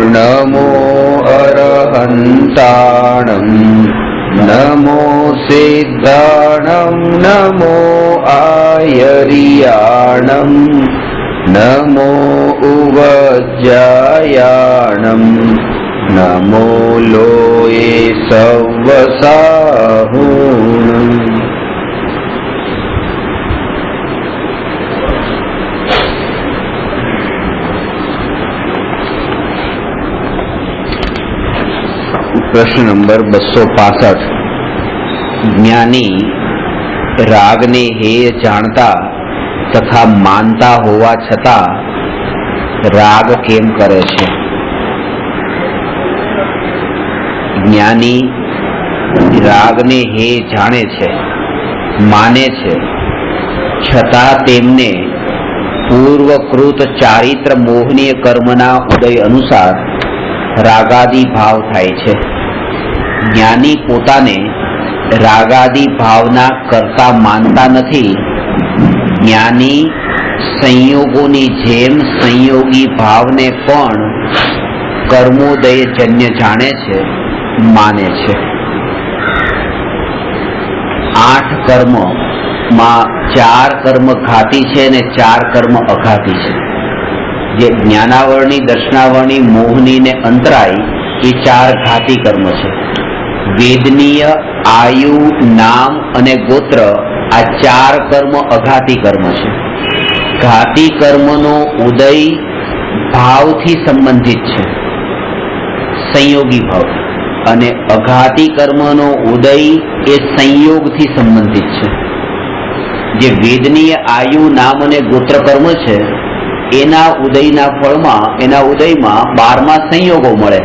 नमो अरहन्ताणं नमो सिद्धाणं नमो आयर्याणं नमो उवज्जायाणं नमो लोये सव्वसाहुणम्। प्रश्न नंबर 265। ज्ञानी रागने हेय जाणता तथा मानता होवा छता राग केम करे छे? ज्ञानी रागने हेय जाणे छे, माने छे, छता तेमने पूर्वकृत चारित्र मोहनीय कर्मना उदय अनुसार रागादि भाव थाय छे। ज्ञानी पोताने रागादि भावना करता मानता नथी। ज्ञानी संयोगोनी जेम संयोगी भावने पण कर्मोदय जन्य जाणे छे, माने छे। 8 कर्म मां 4 कर्म घाती छे ने 4 कर्म अघाती छे। जे ज्ञानावरणी, दर्शनावरणी, मोहनी ने अंतराय ये 4 घाती कर्म छे। वेदनीय, आयु, नाम अने गोत्र आ 4 कर्म अघाती कर्म छे। घाती कर्मनो उदय भावथी संबंधित छे, संयोगी भाव, अने अघाती कर्मनो उदय ए संयोगथी संबंधित छे। जे वेदनीय, आयु, नाम अने गोत्र कर्म छे एना उदयना फळमां, एना उदयमां 12 संयोगो मळे।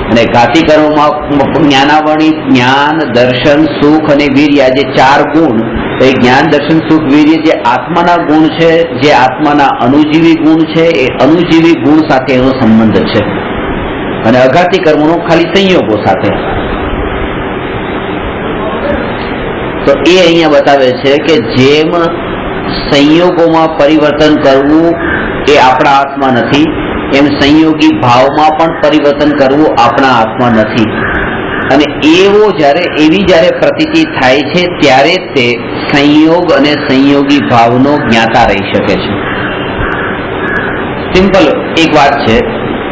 અને ઘાતી કર્મમાં જ્ઞાનાવરણી, જ્ઞાન, દર્શન, સુખ અને વીર્ય, જે 4 ગુણ, એ જ્ઞાન, દર્શન, સુખ, વીર્ય જે આત્માના ગુણ છે, જે આત્માના અનુજીવી ગુણ છે, એ અનુજીવી ગુણ સાથે એનો સંબંધ છે। અને અઘાતી કર્મનો ખાલી સંયોગો સાથે। તો એ અહીંયા બતાવે છે કે જેમ સંયોગોમાં પરિવર્તન કરવું એ આપણા હાથમાં નથી, એમ સંયોગી ભાવમાં પણ પરિવર્તન કરવું આપણા હાથમાં નથી। અને એવી જ્યારે પ્રતીતિ થાય છે ત્યારે તે સંયોગ અને સંયોગી ભાવનો જ્ઞાતા રહી શકે છે। સિમ્પલ એક વાત છે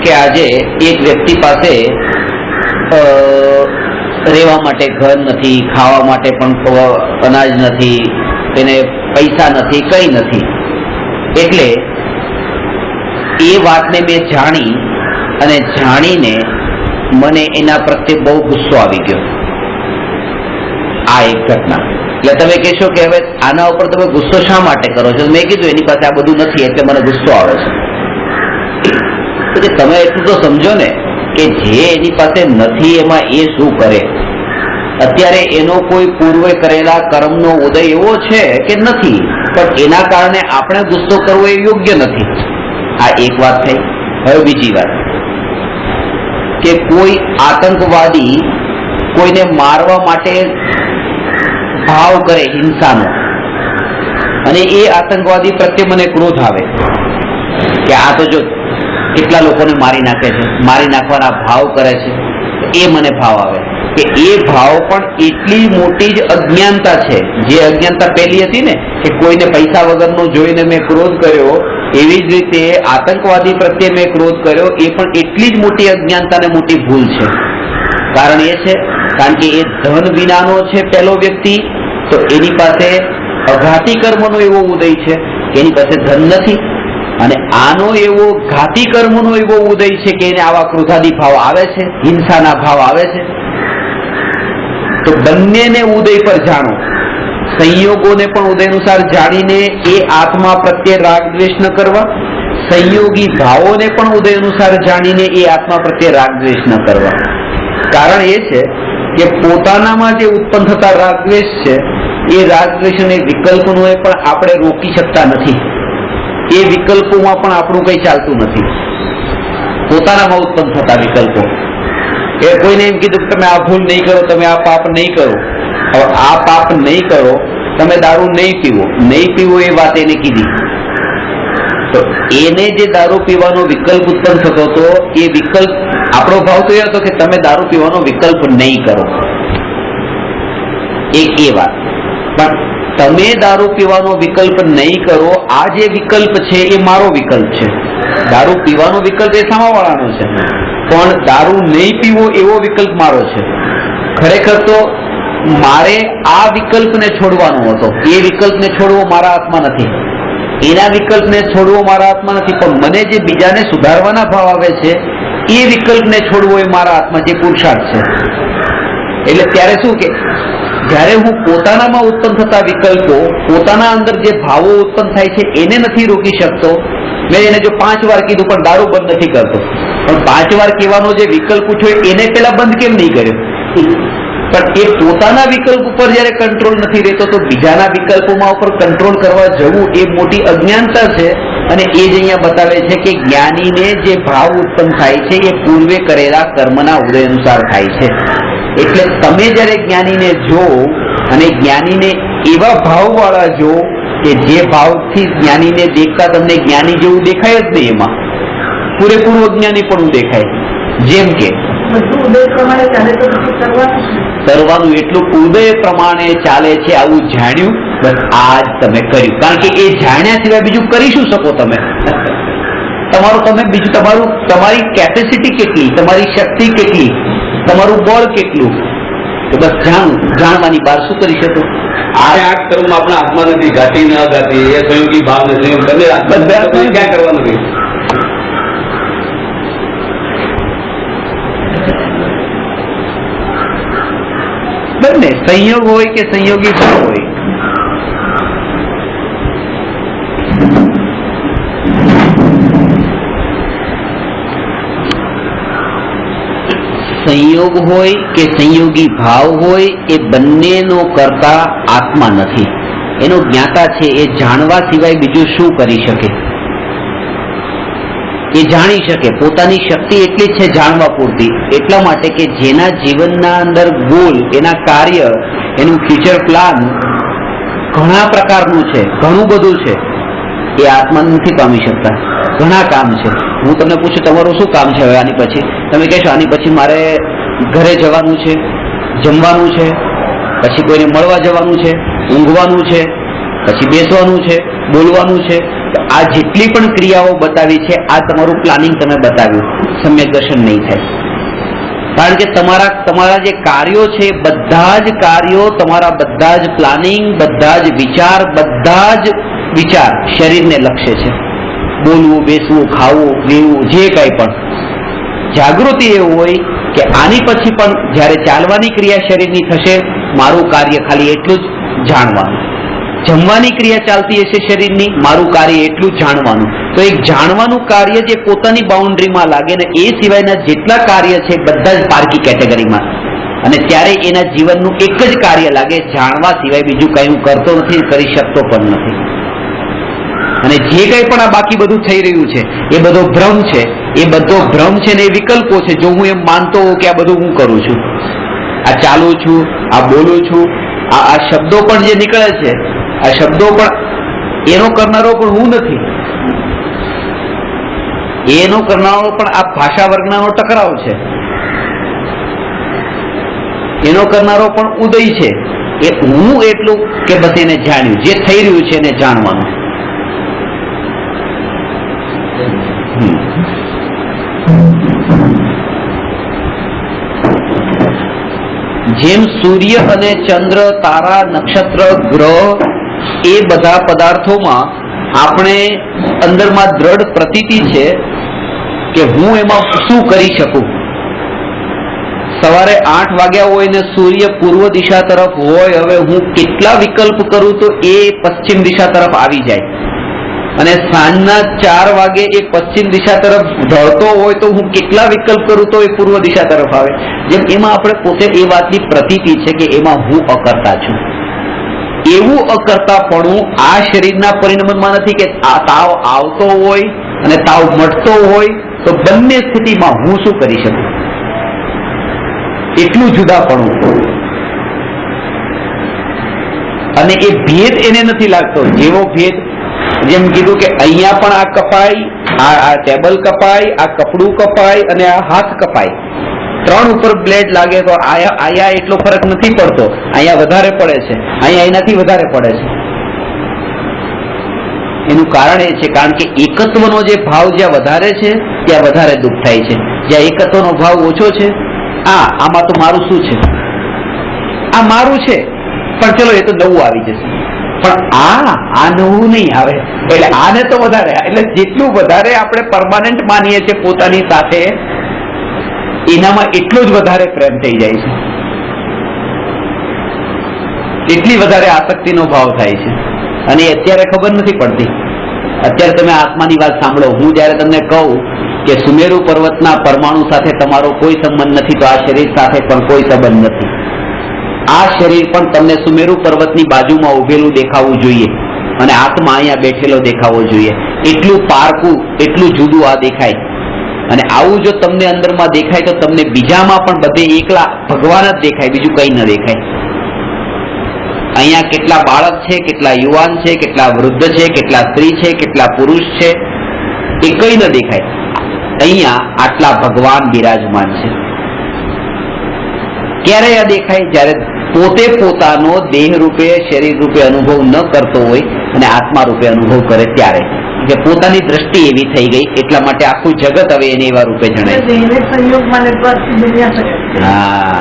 કે આજે એક વ્યક્તિ પાસે રહેવા માટે ઘર નથી, ખાવા માટે પણ અનાજ નથી, તેને પૈસા નથી, કંઈ નથી। એટલે એ વાતને મેં જાણી અને જાણીને મને એના પ્રત્યે બહુ ગુસ્સો આવી ગયો। આ એક ઘટના। એટલે તમે કહેશો કે હવે આના ઉપર તમે ગુસ્સો શા માટે કરો છો? મેં કીધું એની પાસે આ બધું નથી એટલે મને ગુસ્સો આવે છે। તો તમે એટલું તો સમજો ને કે જે એની પાસે નથી એમાં એ શું કરે? અત્યારે એનો કોઈ પૂર્વે કરેલા કર્મનો ઉદય એવો છે કે નથી, પણ એના કારણે આપણે ગુસ્સો કરવો એ યોગ્ય નથી। આ એક વાત થઈ। હવે બીજી વાત કે કોઈ આતંકવાદી કોઈને મારવા માટે ભાવ કરે હિંસાનો, અને એ આતંકવાદી પ્રત્યે મને ક્રોધ આવે કે આ તો જો કેટલા લોકોને મારી નાખે છે, મારી નાખવાના ભાવ કરે છે, એ મને ભાવ આવે કે એ ભાવ પણ એટલી મોટી જ અજ્ઞાનતા છે। જે અજ્ઞાનતા પહેલી હતી ને કે કોઈને પૈસા વગરનો જોઈને મેં ક્રોધ કર્યો, એવી જ રીતે આતંકવાદી પ્રત્યે મેં ક્રોધ કર્યો, એ પણ એટલી જ મોટી અજ્ઞાનતા ને મોટી ભૂલ છે। કારણ એ છે કારણ કે એ ધન વિનાનો છે પહેલો વ્યક્તિ, તો એની પાસે અઘાતી કર્મનો એવો ઉદય છે કે એની પાસે ધન નથી, અને આનો એવો ઘાતી કર્મનો એવો ઉદય છે કે એને આવા ક્રોધાદી ભાવ આવે છે, હિંસાના ભાવ આવે છે। તો બંનેને ઉદય પર જાણો, સંયોગોને પણ ઉદય અનુસાર જાણીને એ આત્મા પ્રત્યે રાગ દ્વેષ ન કરવા, સંયોગી ભાવોને પણ ઉદય અનુસાર જાણીને એ આત્મા પ્રત્યે રાગ દ્વેષ ન કરવા। કારણ એ છે કે પોતાનામાં જે ઉત્પન્ન થતા રાગ દ્વેષ છે એ રાગ દ્વેષ અને વિકલ્પોને પણ આપણે રોકી શકતા નથી। એ વિકલ્પોમાં પણ આપણું કંઈ ચાલતું નથી। પોતાનામાં ઉત્પન્ન થતા વિકલ્પો, એ કોઈને એમ કીધું કે તમે આ ભૂલ નહીં કરો, તમે આ પાપ નહીં કરો, હવે આ પાપ નહીં કરો, તમે દારૂ નહીં પીવો, નહીં પીવો એ વાત એને કીધી, તો એને જે દારૂ પીવાનો વિકલ્પ ઉત્પન્ન થતો હતો એ વિકલ્પ આપણો ભાવ તો એ હતો કે તમે દારૂ પીવાનો વિકલ્પ નહીં કરો, એક એ વાત. પણ તમે દારૂ પીવાનો વિકલ્પ નહીં કરો, આ જે વિકલ્પ છે એ મારો વિકલ્પ છે. દારૂ પીવાનો વિકલ્પ એ સામાવાળાનો છે, પણ દારૂ નહીં પીવો એવો વિકલ્પ મારો છે. ખરેખર તો મારે આ વિકલ્પને છોડવાનો હતો, એ વિકલ્પને છોડવો મારા હાથમાં નથી, એના વિકલ્પને છોડવો મારા હાથમાં નથી, પણ મને જે બીજાને સુધારવાના ભાવ આવે છે એ વિકલ્પને છોડવો એ મારા હાથમાં, જે પુરુષાર્થ છે. એટલે ત્યારે શું કે જ્યારે હું પોતાનામાં ઉત્પન્ન થતા વિકલ્પો, પોતાના અંદર જે ભાવો ઉત્પન્ન થાય છે એને નથી રોકી શકતો. મેં એને જો 5 વાર કીધું પણ દારૂ બંધ નથી કરતો, પણ 5 વાર કહેવાનો જે વિકલ્પ પૂછ્યો એને પેલા બંધ કેમ નહીં કર્યો? પણ એ પોતાના વિકલ્પ ઉપર જયારે કંટ્રોલ નથી રહેતો તો બીજાના વિકલ્પોમાં ઉપર કંટ્રોલ કરવા જવું એ મોટી અજ્ઞાનતા છે. અને એ જ અહીંયા બતાવે છે કે જ્ઞાનીને જે ભાવ ઉત્પન્ન થાય છે એ પૂર્વે કરેલા કર્મના ઉદય અનુસાર થાય છે. એટલે તમે જયારે જ્ઞાનીને જો અને જ્ઞાનીને એવા ભાવવાળા જો કે જે ભાવથી જ્ઞાનીને દેખતા તમને જ્ઞાની જેવું દેખાય જ નહીં, એમાં પૂરેપૂરું અજ્ઞાની પણ દેખાય. જેમ કે કરવાનું એટલું ઉદય પ્રમાણે ચાલે છે આવું જાણ્યું, બસ આ જ તમે કર્યું. કારણ કે એ જાણ્યા સિવાય બીજું કરી શું શકો તમે? બીજું તમારી કેપેસિટી કેટલી, તમારી શક્તિ કેટલી, તમારું બળ કેટલું, તો બસ જાણવાની બહાર શું કરી શકો? આ કર્મ આપણા હાથમાં નથી, ઘાતી ન ઘાતી એ સંયોગી ભાવ નથી, ક્યાં કરવાનું નથી. બંને સંયોગ હોય કે સંયોગી ભાવ હોય, સંયોગ હોય કે સંયોગી ભાવ હોય એ બંનેનો કરતા આત્મા નથી, એનો જ્ઞાતા છે. એ જાણવા સિવાય બીજું શું કરી શકે? એ જાણી શકે, પોતાની શક્તિ એટલી જ છે જાણવા પૂરતી. એટલા માટે કે જેના જીવનના અંદર ગોલ, એના કાર્ય, એનું ફ્યુચર પ્લાન ઘણા પ્રકારનું છે, ઘણું બધું છે, એ આત્મા નથી પામી શકતા. ઘણા કામ છે. હું તમને પૂછું તમારું શું કામ છે હવે આની પછી? તમે કહેશો આની પછી મારે ઘરે જવાનું છે, જમવાનું છે, પછી કોઈને મળવા જવાનું છે, ઊંઘવાનું છે, પછી બેસવાનું છે, બોલવાનું છે. આ જેટલી પણ ક્રિયાઓ બતાવી છે આ તમારું પ્લાનિંગ તમે બતાવ્યું, સમ્યક દર્શન નહીં થાય. કારણ કે તમારા જે કાર્યો છે બધા જ કાર્યો, તમારા બધા જ પ્લાનિંગ, બધા જ વિચાર શરીરને લક્ષ્ય છે. બોલવું, બેસવું, ખાવું, પીવું, જે કંઈ પણ જાગૃતિ એવું હોય કે આની પછી પણ જ્યારે ચાલવાની ક્રિયા શરીરની થશે, મારું કાર્ય ખાલી એટલું જ જાણવાનું. જમવાની ક્રિયા ચાલતી હશે શરીરની, મારું કાર્ય એટલું જ જાણવાનું. તો એક જાણવાનું કાર્ય જે પોતાની બાઉન્ડ્રીમાં લાગે ને એ સિવાયના જેટલા કાર્ય છે બધા જ પારકી કેટેગરીમાં. અને ત્યારે એના જીવનનું એક જ કાર્ય લાગે, જાણવા સિવાય બીજું કંઈ હું કરતો નથી, કરી શકતો પણ નથી. અને જે કંઈ પણ આ બાકી બધું થઈ રહ્યું છે એ બધો ભ્રમ છે, એ બધો ભ્રમ છે ને એ વિકલ્પો છે. જો હું એમ માનતો હોઉં કે આ બધું હું કરું છું, આ ચાલું છું, આ બોલું છું, આ શબ્દો પણ જે નીકળે છે, આ શબ્દો પણ એનો કરનારો પણ હું નથી, એનો કરનારો પણ આ ભાષા વર્ગનાનો ટકરાવ છે, એનો કરનારો પણ ઉદય છે. એ હું એટલું કે બસ એને જાણ્યું, જે થઈ રહ્યું છે એને જાણવાનું. જેમ સૂર્ય અને ચંદ્ર, તારા, નક્ષત્ર, ગ્રહ એ બધા પદાર્થોમાં આપણે અંદરમાં દ્રઢ પ્રતીતિ છે કે હું એમાં શું કરી શકું. સવારે 8 વાગ્યા હોય ને સૂર્ય પૂર્વ દિશા તરફ હોય, હવે હું કેટલા વિકલ્પ કરું તો એ પશ્ચિમ દિશા તરફ આવી જાય, અને સાંજના 4 વાગે એ પશ્ચિમ દિશા તરફ ઢળતો હોય તો હું કેટલા વિકલ્પ કરું તો એ પૂર્વ દિશા તરફ આવે. જેમ એમાં આપણે પોતે એ વાતની પ્રતીતિ છે કે એમાં હું અકર્તા છું. એવું અકર્તાપણું આ શરીરના પરિણમનમાં નથી કે આ તાવ આવતો હોય અને તાવ મટતો હોય તો બંને સ્થિતિમાં હું શું કરી શકું, એટલું જુદાપણું. અને એ ભેદ એને નથી લાગતો, જેવો ભેદ જેમ કીધું કે અહીંયા પણ આ કપાય, આ ટેબલ કપાય, આ કપડું કપાય અને આ હાથ કપાય, 3 ઉપર બ્લેડ લાગે તો અહીંયા એટલો ફરક નથી પડતો, અહીંયા વધારે પડે છે, અહીંયા એનાથી વધારે પડે છે. એનું કારણ એ છે કારણ કે એકત્વનો જે ભાવ જ્યાં વધારે છે ત્યાં વધારે દુઃખ થાય છે, જ્યાં એકત્વનો ભાવ ઓછો છે આમાં તો મારું શું છે, આ મારું છે પણ ચલો એ તો નવું આવી જશે, પણ આ નવું નહીં આવે, એટલે આને તો વધારે, એટલે જેટલું વધારે આપણે પરમાનન્ટ માનીએ છીએ પોતાની સાથે એનામાં એટલો જ વધારે પ્રેમ થઈ જાય છે, એટલી વધારે આસક્તિનો ભાવ થાય છે. અને એ અત્યારે ખબર નથી પડતી. અત્યારે તમે આત્માની વાત સાંભળો, હું જયારે તમને કહું કે સુમેરુ પર્વતના પરમાણુ સાથે તમારો કોઈ સંબંધ નથી, તો આ શરીર સાથે પણ કોઈ સંબંધ નથી. આ શરીર પણ તમને સુમેરુ પર્વતની બાજુમાં ઉભેલું દેખાવું જોઈએ અને આત્મા અહીંયા બેઠેલો દેખાવો જોઈએ. એટલું પારકું, એટલું જુદું આ દેખાય. અને આવું જો તમને અંદરમાં દેખાય તો તમને બીજામાં પણ બધે એકલા ભગવાન જ દેખાય, બીજું કંઈ ન દેખાય. અહીંયા કેટલા બાળક છે, કેટલા યુવાન છે, કેટલા વૃદ્ધ છે, કેટલા સ્ત્રી છે, કેટલા પુરુષ છે, એ કંઈ ન દેખાય. અહીંયા આટલા ભગવાન બિરાજમાન છે. ક્યારે આ દેખાય? જ્યારે પોતે પોતાનો દેહ રૂપે, શરીર રૂપે અનુભવ ન કરતો હોય અને આત્મા રૂપે અનુભવ કરે ત્યારે. કે પોતાની દ્રષ્ટિ એવી થઈ ગઈ, એટલા માટે આખું જગત હવે એને એવા રૂપે જણાય. હા,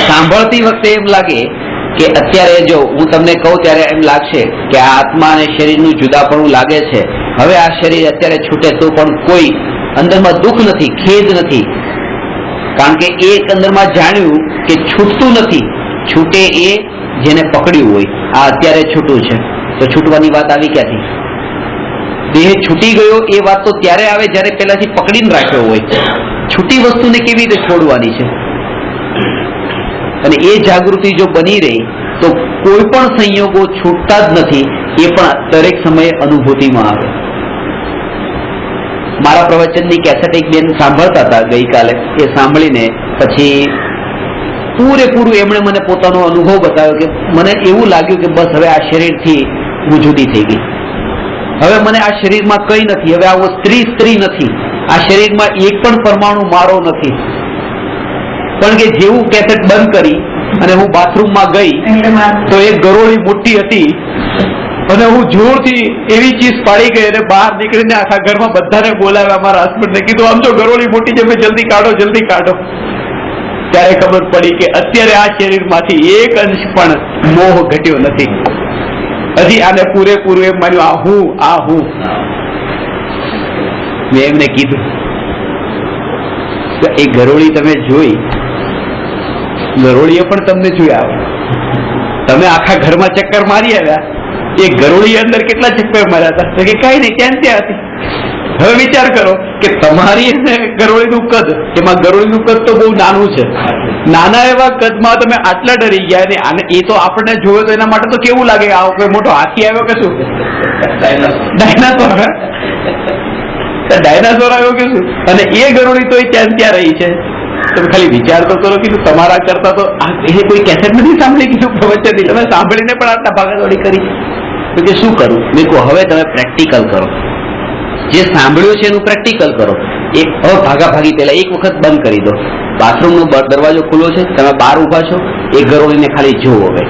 સાંભળતી વખતે એમ લાગે કે અત્યારે જો હું તમને કહું ત્યારે એમ લાગશે કે આ આત્મા અને શરીરનું જુદાપણું લાગે છે. હવે આ શરીર અત્યારે છૂટે તો પણ કોઈ અંદરમાં દુઃખ નથી, ખેદ નથી, કારણ કે એ અંદરમાં જાણ્યું કે છૂટતું નથી. છૂટે એ જેને પકડ્યું હોય. આ અત્યારે છૂટું છે તો છૂટવાની વાત આવી ક્યાંથી? દેહ છૂટી ગયો એ વાત તો ત્યારે આવે જ્યારે પહેલાથી પકડીને રાખ્યો હોય. છૂટી વસ્તુને કેવી રીતે છોડવાની છે? અને એ જાગૃતિ જો બની રહી તો કોઈ પણ સંયોગો છૂટતા જ નથી, એ પણ દરેક સમયે અનુભૂતિમાં આવે. મારા પ્રવચનની કેસેટ એક બેન સાંભળતા હતા ગઈકાલે, એ સાંભળીને પછી પૂરેપૂરું એમણે મને પોતાનો અનુભવ બતાવ્યો કે મને એવું લાગ્યું કે બસ હવે આ શરીરથી હું જુદી થઈ ગઈ. હવે મને આ શરીરમાં કંઈ નથી, હવે આવો સ્ત્રી નથી, આ શરીરમાં એક પણ પરમાણુ મારો નથી. પણ કે જેવું કેસેટ બંધ કરી અને હું બાથરૂમમાં ગઈ તો એક ગરોળી મોટી હતી અને હું જોરથી એવી ચીજ પાડી ગઈ અને બહાર નીકળીને આખા ઘરમાં બધાને બોલાવ્યા. મારા હસબન્ડને કીધું આમ જો ગરોળી મોટી છે, જલ્દી કાઢો, જલ્દી કાઢો. ત્યારે ખબર પડી કે અત્યારે આ શરીરમાંથી એક અંશ પણ મોહ ઘટ્યો નથી. હજી આને પૂરેપૂરું એમ માન્યું આ હું. મેં એમને કીધું એ ગરોળી તમે જોઈ, ગરોળીએ પણ તમને જોયા. તમે આખા ઘરમાં ચક્કર મારી આવ્યા, એ ગરોળી અંદર કેટલા ચક્કર માર્યા હતા? તો કે કઈ નહીં, ત્યાં હતી. હવે વિચાર કરો કે તમારી ગરોળીનું કદ, એમાં ગરોળીનું કદ તો બહુ નાનું છે. નાના એવા કદમાં તમે આટલા ડરી ગયા. અને એ તો આપણને જોયો તો એના માટે તો કેવું લાગે, આ કોઈ મોટો હાથી આવ્યો કે શું? ડાયનાસોર આવ્યો કે શું? અને એ ગરોળી તો એ ત્યાં રહી છે. તમે ખાલી વિચાર તો કરો કે તમારા કરતા તો એ કોઈ કેસેટ નથી સાંભળી, કીધું પ્રવચન તમે સાંભળીને પણ આટલા ભાગાદોડી કરી. તો કે શું કરું? મેં કહું હવે તમે પ્રેક્ટિકલ કરો, જે સાંભળ્યું છે એનું પ્રેક્ટિકલ કરો. એક હવે ભાગાભાગી પહેલા એક વખત બંધ કરી દો. બાથરૂમનો દરવાજો ખુલ્લો છે, તમે બહાર ઉભા છો, એ ગરોળીને ખાલી જુઓ. હવે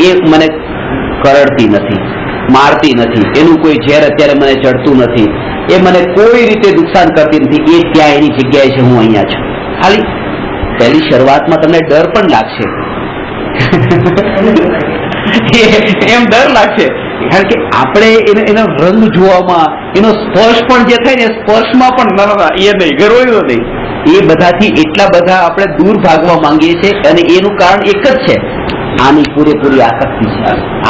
એ મને કરડતી નથી, મારતી નથી, એનું કોઈ ઝેર અત્યારે મને ચડતું નથી, એ મને કોઈ રીતે નુકસાન કરતી નથી. એ ત્યાં એની જગ્યાએ છે, હું અહીંયા છું. ખાલી પહેલી શરૂઆતમાં તમને ડર પણ લાગશે, એમ ડર લાગશે, કારણ કે આપણે એનો રંગ જોવામાં, એનો સ્પર્શ પણ જે થાય ને, સ્પર્શમાં પણ એ નહીં, ગરોળીનો નહીં, એ બધાથી એટલા બધા આપણે દૂર ભાગવા માંગીએ છીએ. અને એનું કારણ એક જ છે, આની પૂરેપૂરી આસક્તિ છે.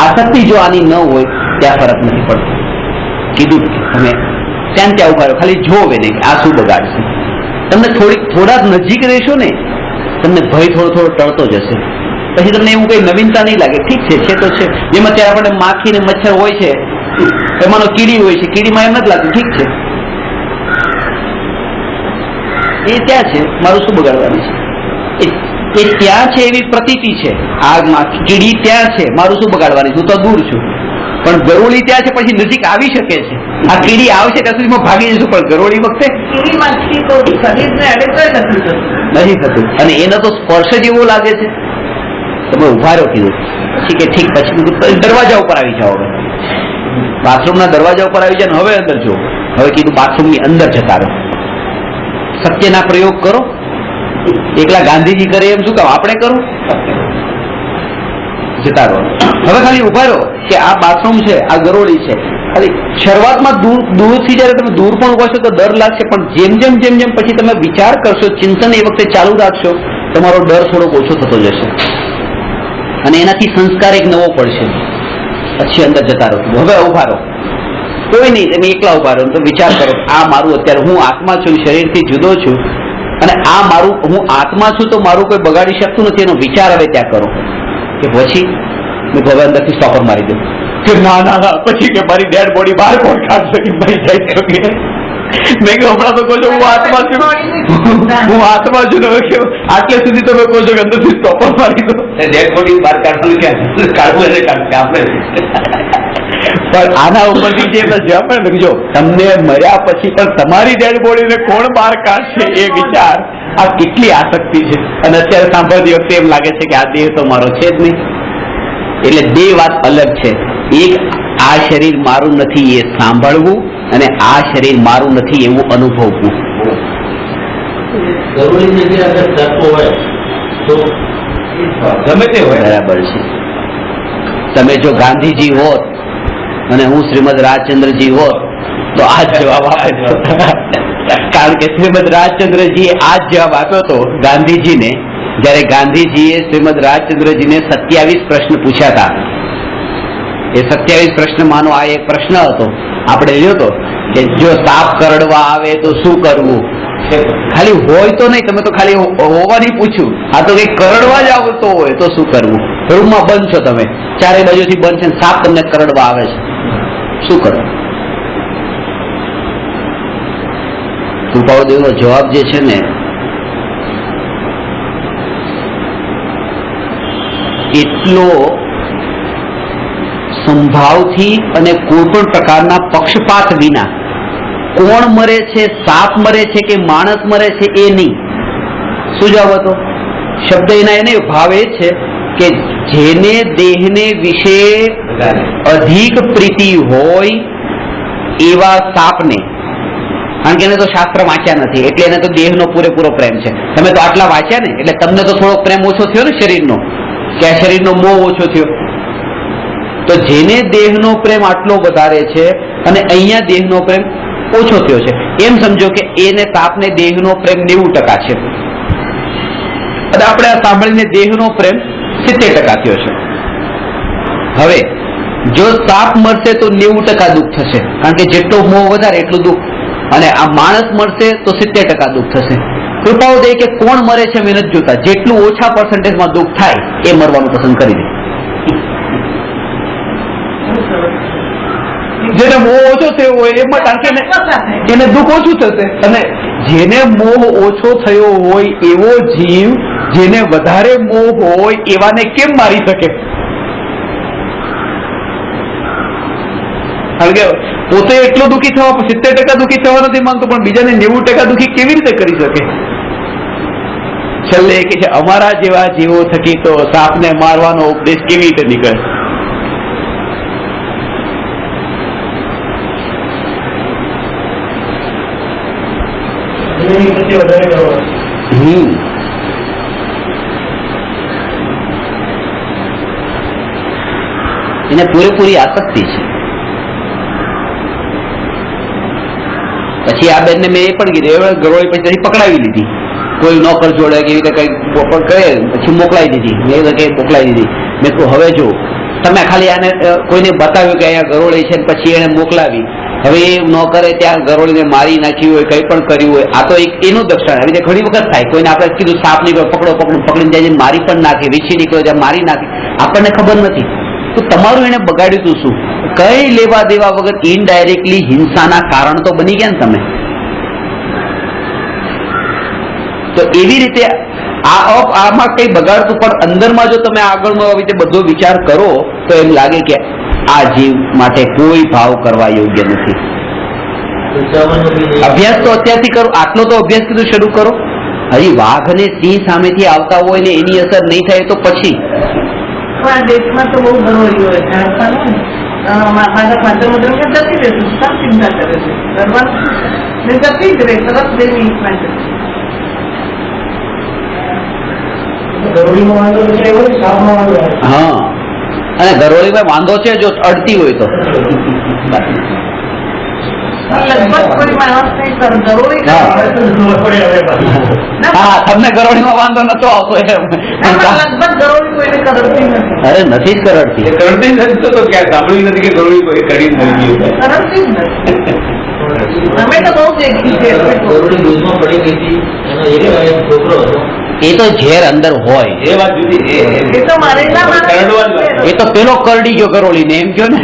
આસક્તિ જો આની ન હોય ત્યાં ફરક નથી પડતો. કીધું તમે ત્યાં ઉભા રહ્યો, ખાલી જોવે ને આ શું બગાડશે. તમને થોડા નજીક રહેશો ને, તમને ભય થોડો ટળતો જશે. પછી તમને એવું કઈ નવીનતા નહીં લાગે. ઠીક છે તો છે. જેમ અત્યારે આપણે માખી ને મચ્છર હોય છે, એમાંનો કીડી હોય છે, કીડીમાં એમ નથી લાગતું, ઠીક છે એ ત્યાં છે, મારું શું બગાડવાનું છે. એ ત્યાં છે એવી પ્રતીતિ છે, આગમાં કીડી ત્યાં છે, મારું શું બગાડવાની, હું તો દૂર છું. પણ ગરોળી ત્યાં છે, પછી નજીક આવી શકે છે. આ કીડી આવશે ત્યાં સુધીમાં ભાગી જશું, પણ ગરોળી વખતે નથી થતું. અને એનો તો સ્પર્શ જ એવો લાગે છે. તમે ઉભા રહો કીધું, પછી કે ઠીક, પછી દરવાજા ઉપર આવી જાઓ. હવે બાથરૂમના દરવાજા ઉપર આવી જાય ને હવે અંદર જો. હવે કીધું બાથરૂમની અંદર જતા રહો, સત્યના પ્રયોગ કરો. એકલા ગાંધીજી કરે એમ શું કામ આપણે કરું? જતા રહો. હવે ખાલી ઉભા રહો કે આ બાથરૂમ છે, આ ગરોળી છે. ખાલી શરૂઆતમાં દૂરથી જયારે તમે દૂર પણ ઉભા છો તો ડર લાગશે, પણ જેમ જેમ પછી તમે વિચાર કરશો, ચિંતન એ વખતે ચાલુ રાખશો, તમારો ડર થોડોક ઓછો થતો જશે અને એનાથી સંસ્કાર એક નવો પડશે. પછી અંદર જતા રહો. હવે ઉભા રહો, કોઈ નહીં, તમે એકલા ઉભા રહો તો વિચાર કરો, આ મારું અત્યારે હું આત્મા છું, શરીરથી જુદો છું, અને આ મારું, હું આત્મા છું તો મારું કોઈ બગાડી શકતું નથી, એનો વિચાર હવે ત્યાં કરો. કે પછી મેં હવે અંદરથી સ્ટોપર મારી દઉં કે ના, પછી કે મારી ડેડ બોડી બહાર કોણ કાઢશે કે ભાઈ જાય શકે. મેં કહ્યું હમણાં તો કહો છો હું આત્મા છું, હું આત્મા છું. હવે કેવું આટલે સુધી તમે કહો છો કે અંદરથી સ્ટોપર મારી દો. ડેડ બોડી બહાર કાઢવાનું ક્યાં? કાઢવું એને કાઢશે આપણે. પણ આના ઉપરથી જે જવાબ મળે, જો તમને મર્યા પછી પણ તમારી ડેડ બોડીને કોણ બહાર કાઢશે એ વિચાર, આ કેટલી આસક્તિ છે. અને અત્યારે સાંભળતી વખતે એમ લાગે છે કે આ દેહ તો મારો છે જ નહીં. એટલે બે વાત અલગ છે. એક, આ શરીર મારું નથી એ સાંભળવું, અને આ શરીર મારું નથી એવું અનુભવવું. ગમે તે હોય, બરાબર છે. તમે જો ગાંધીજી હોત અને હું શ્રીમદ રાજચંદ્રજી હોત તો આ જ જવાબ આપે. કારણ કે શ્રીમદ રાજચંદ્રજીએ આ જ જવાબ આપ્યો હતો ગાંધીજીને, જયારે ગાંધીજીએ શ્રીમદ રાજચંદ્રજીને 27 પ્રશ્ન પૂછ્યા હતા. એ 27 પ્રશ્નમાંનો આ એક પ્રશ્ન હતો. આપણે લ્યો તો કે જો સાપ કરડવા આવે તો શું કરવું. ખાલી હોય તો નહીં, તમે તો ખાલી હોવાની પૂછ્યું. આ તો કઈ કરડવા જ આવતો હોય તો શું કરવું. રૂમમાં બંધ છો તમે, ચારે બાજુથી બંધ છે, સાપ તમને કરડવા આવે છે, શું કરવું? કૃપાળુદેવનો જવાબ જે છે ને, એટલો સંભાવથી અને કોઈ પણ પ્રકારના પક્ષપાત વિના, કોણ મરે છે, સાપ મરે છે કે માણસ મરે છે એ નહીં. શું જવાબ હતો? શબ્દ એના એને ભાવ એ છે કે જેને દેહને વિશે અધિક પ્રીતિ હોય એવા સાપને, કારણ કે એને તો શાસ્ત્ર વાંચ્યા નથી એટલે એને તો દેહનો પૂરેપૂરો પ્રેમ છે. તમે તો આટલા વાંચ્યા ને એટલે તમને તો થોડો પ્રેમ ઓછો થયો ને શરીરનો, કે આ શરીરનો મોહ ઓછો થયો. તો જેને દેહનો પ્રેમ આટલો વધારે છે અને અહીંયા દેહનો પ્રેમ ઓછો થયો છે, એમ સમજો કે એને સાપને દેહનો પ્રેમ 90% છે, અને આપણે આ સાંભળીને દેહનો પ્રેમ 70% થયો છે. હવે જો સાપ મરશે તો 90% દુઃખ થશે, કારણ કે જેટલો મોહ વધારે એટલું દુઃખ, અને આ માણસ મરશે તો 70% દુઃખ થશે. કૃપાઓ દે કે કોણ મરે છે મેં નથી જોતા, જેટલું ઓછા પર્સન્ટેજમાં દુઃખ થાય એ મરવાનું પસંદ કરી દે. જેને મોહ ઓછો થયો હોય એમાં, કારણ કે એને દુઃખ ઓછું થશે. અને જેને મોહ ઓછો થયો હોય એવો જીવ જેને વધારે મોહ હોય એવાને કેમ મારી શકે? કારણ કે પોતે એટલો દુઃખી થવા, 70% દુઃખી થવા નથી માંગતો, પણ બીજાને 90% દુઃખી કેવી રીતે કરી શકે? છેલ્લે કે છે અમારા જેવા જીવો થકી તો સાપને મારવાનો ઉપદેશ કેવી રીતે નીકળે? એને પૂરેપૂરી આસક્તિ છે. પછી આ બેનને મેં એ પણ કીધું, ગરોળી પછી પકડાવી લીધી, કોઈ નોકર જોડે કે એવી રીતે કઈ કરે, પછી મોકલાવી દીધી. મેં કઈ મોકલાવી દીધી. મેં કહ્યું હવે જો તમે ખાલી આને કોઈને બતાવ્યું કે અહીંયા ગરોળી છે, પછી એને મોકલાવી. હવે એ નોકરે ત્યાં ગરોળીને મારી નાખી હોય, કંઈ પણ કર્યું હોય, આ તો એક એનું દર્શન. આવી રીતે ઘણી વખત થાય. કોઈને આપણે કીધું સાપ નીકળો, પકડીને જાય, મારી પણ નાખે, વીછી નીકળો ત્યાં મારી નાખે, આપણને ખબર નથી. તો તમારું એને બગાડ્યું તું શું? કઈ લેવા દેવા વગર ઇનડાયરેક્ટલી હિંસાના કારણ તો બની ગયા ને તમે. તો એવી રીતે આમાં કઈ બગાડતું, પણ અંદરમાં જો તમે આગળનો આવી રીતે બધો વિચાર કરો તો એમ લાગે કે આ જીવ માટે કોઈ ભાવ કરવા યોગ્ય નથી. અભ્યાસ તો અત્યારથી કરો, આટલો તો અભ્યાસ કીધું શરૂ કરો. હજી વાઘ અને સિંહ સામેથી આવતા હોય ને એની અસર નહીં થાય તો પછી દેશમાં તો બહુ ગરોળી હોય, મારા પાત્ર મધર જતી રહેશે, શું ચિંતા કરે છે? કરવાનું જતી જ રહે, તરત દેવી હા. અને ગરોળીમાં વાંધો છે જો અડતી હોય તો. લગભગ કોઈ માણસ નહીં કરે ગરોળી. હા, તમને ગરોળીમાં વાંધો નતો આવતો એમ. લગભગ ગરોળી કોઈને કરડતી નથી. અરે નથી જ કરડતી. કરતી નથી તો ક્યાં સાંભળ્યું નથી કે ગરોળી કોઈ કરી નથી. કરડતી જ નથી. અમે તો બહુ દેખી છે. ગરોળી દૂધમાં પડી ગઈ હતી, એનો એક છોકરો હતો. એ તો ઝેર અંદર હોય. એ વાત જુદી. એ તો મારે ના એ તો પેલો કરડી ગયો ગરોળી ને, એમ કયો ને.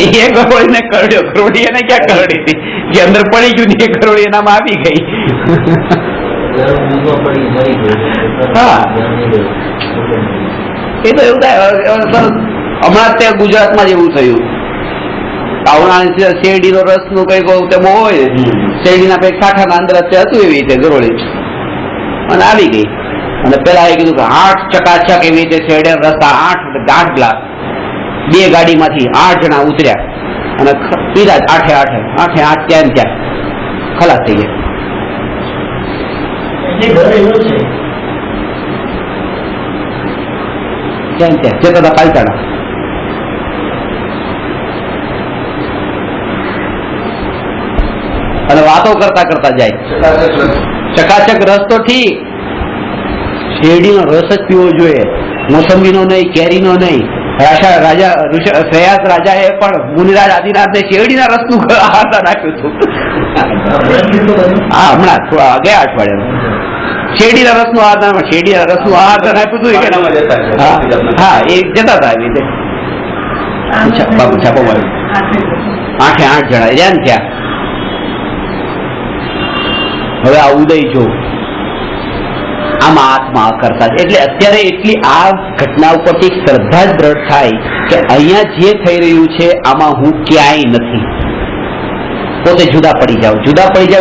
એ ગરોળી ને કરડ્યો, ગરોળી એને ક્યાં કરડી હતી? જે અંદર પડી ગયું ને એ ગરોળી એનામાં આવી ગઈ. દૂધમાં પડી મરી ગઈ. હા. એ તો એવું થાય. હમણાં ત્યાં ગુજરાતમાં જ એવું થયું. આવણા શેરડીનો રસ નું કઈક તેમ હોય, શેરડીના કઈક કાંઠાના અંદર હતું એવી રીતે ગરોળી અને આવી ગઈ. અને પેલા એ કીધું કે 8 ચકાચક એવી રીતે શેરડી રસ્તા 8 ગ્લાસ, 2 ગાડીમાંથી 8 જણા ઉતર્યા અને પીધા 8 ત્યાં ખલાસ થઈ ગયા. ત્યાં જતા હતા પાલતાણા. અને વાતો કરતા કરતા જાય. ચકાચક રસ તો ઠીક, શેરડીનો રસ જ પીવો જોઈએ, મોસંબીનો નહીં, કેરીનો નહીં. શ્રેયાસ રાજાએ પણ મુનિરાજ આદિનાથને શેરડીના રસનું આહાર રાખ્યું હતું. હા, હમણાં ગયા અઠવાડિયામાં શેરડીના રસનું આહાર, શેરડીના રસનું આહાર રાખ્યું હતું. હા, એ જતા હતા એવી રીતે. છાપો માર્યો 8 જણા રહ્યા ને ત્યાં. હવે આ ઉદય જો આમાં આત્મા કરતા, એટલે અત્યારે એટલી આ ઘટના ઉપરથી શ્રદ્ધા જ દ્રઢ થાય કે અહીંયા જે થઈ રહ્યું છે આમાં હું ક્યાંય નથી. પોતે જુદા પડી જાવ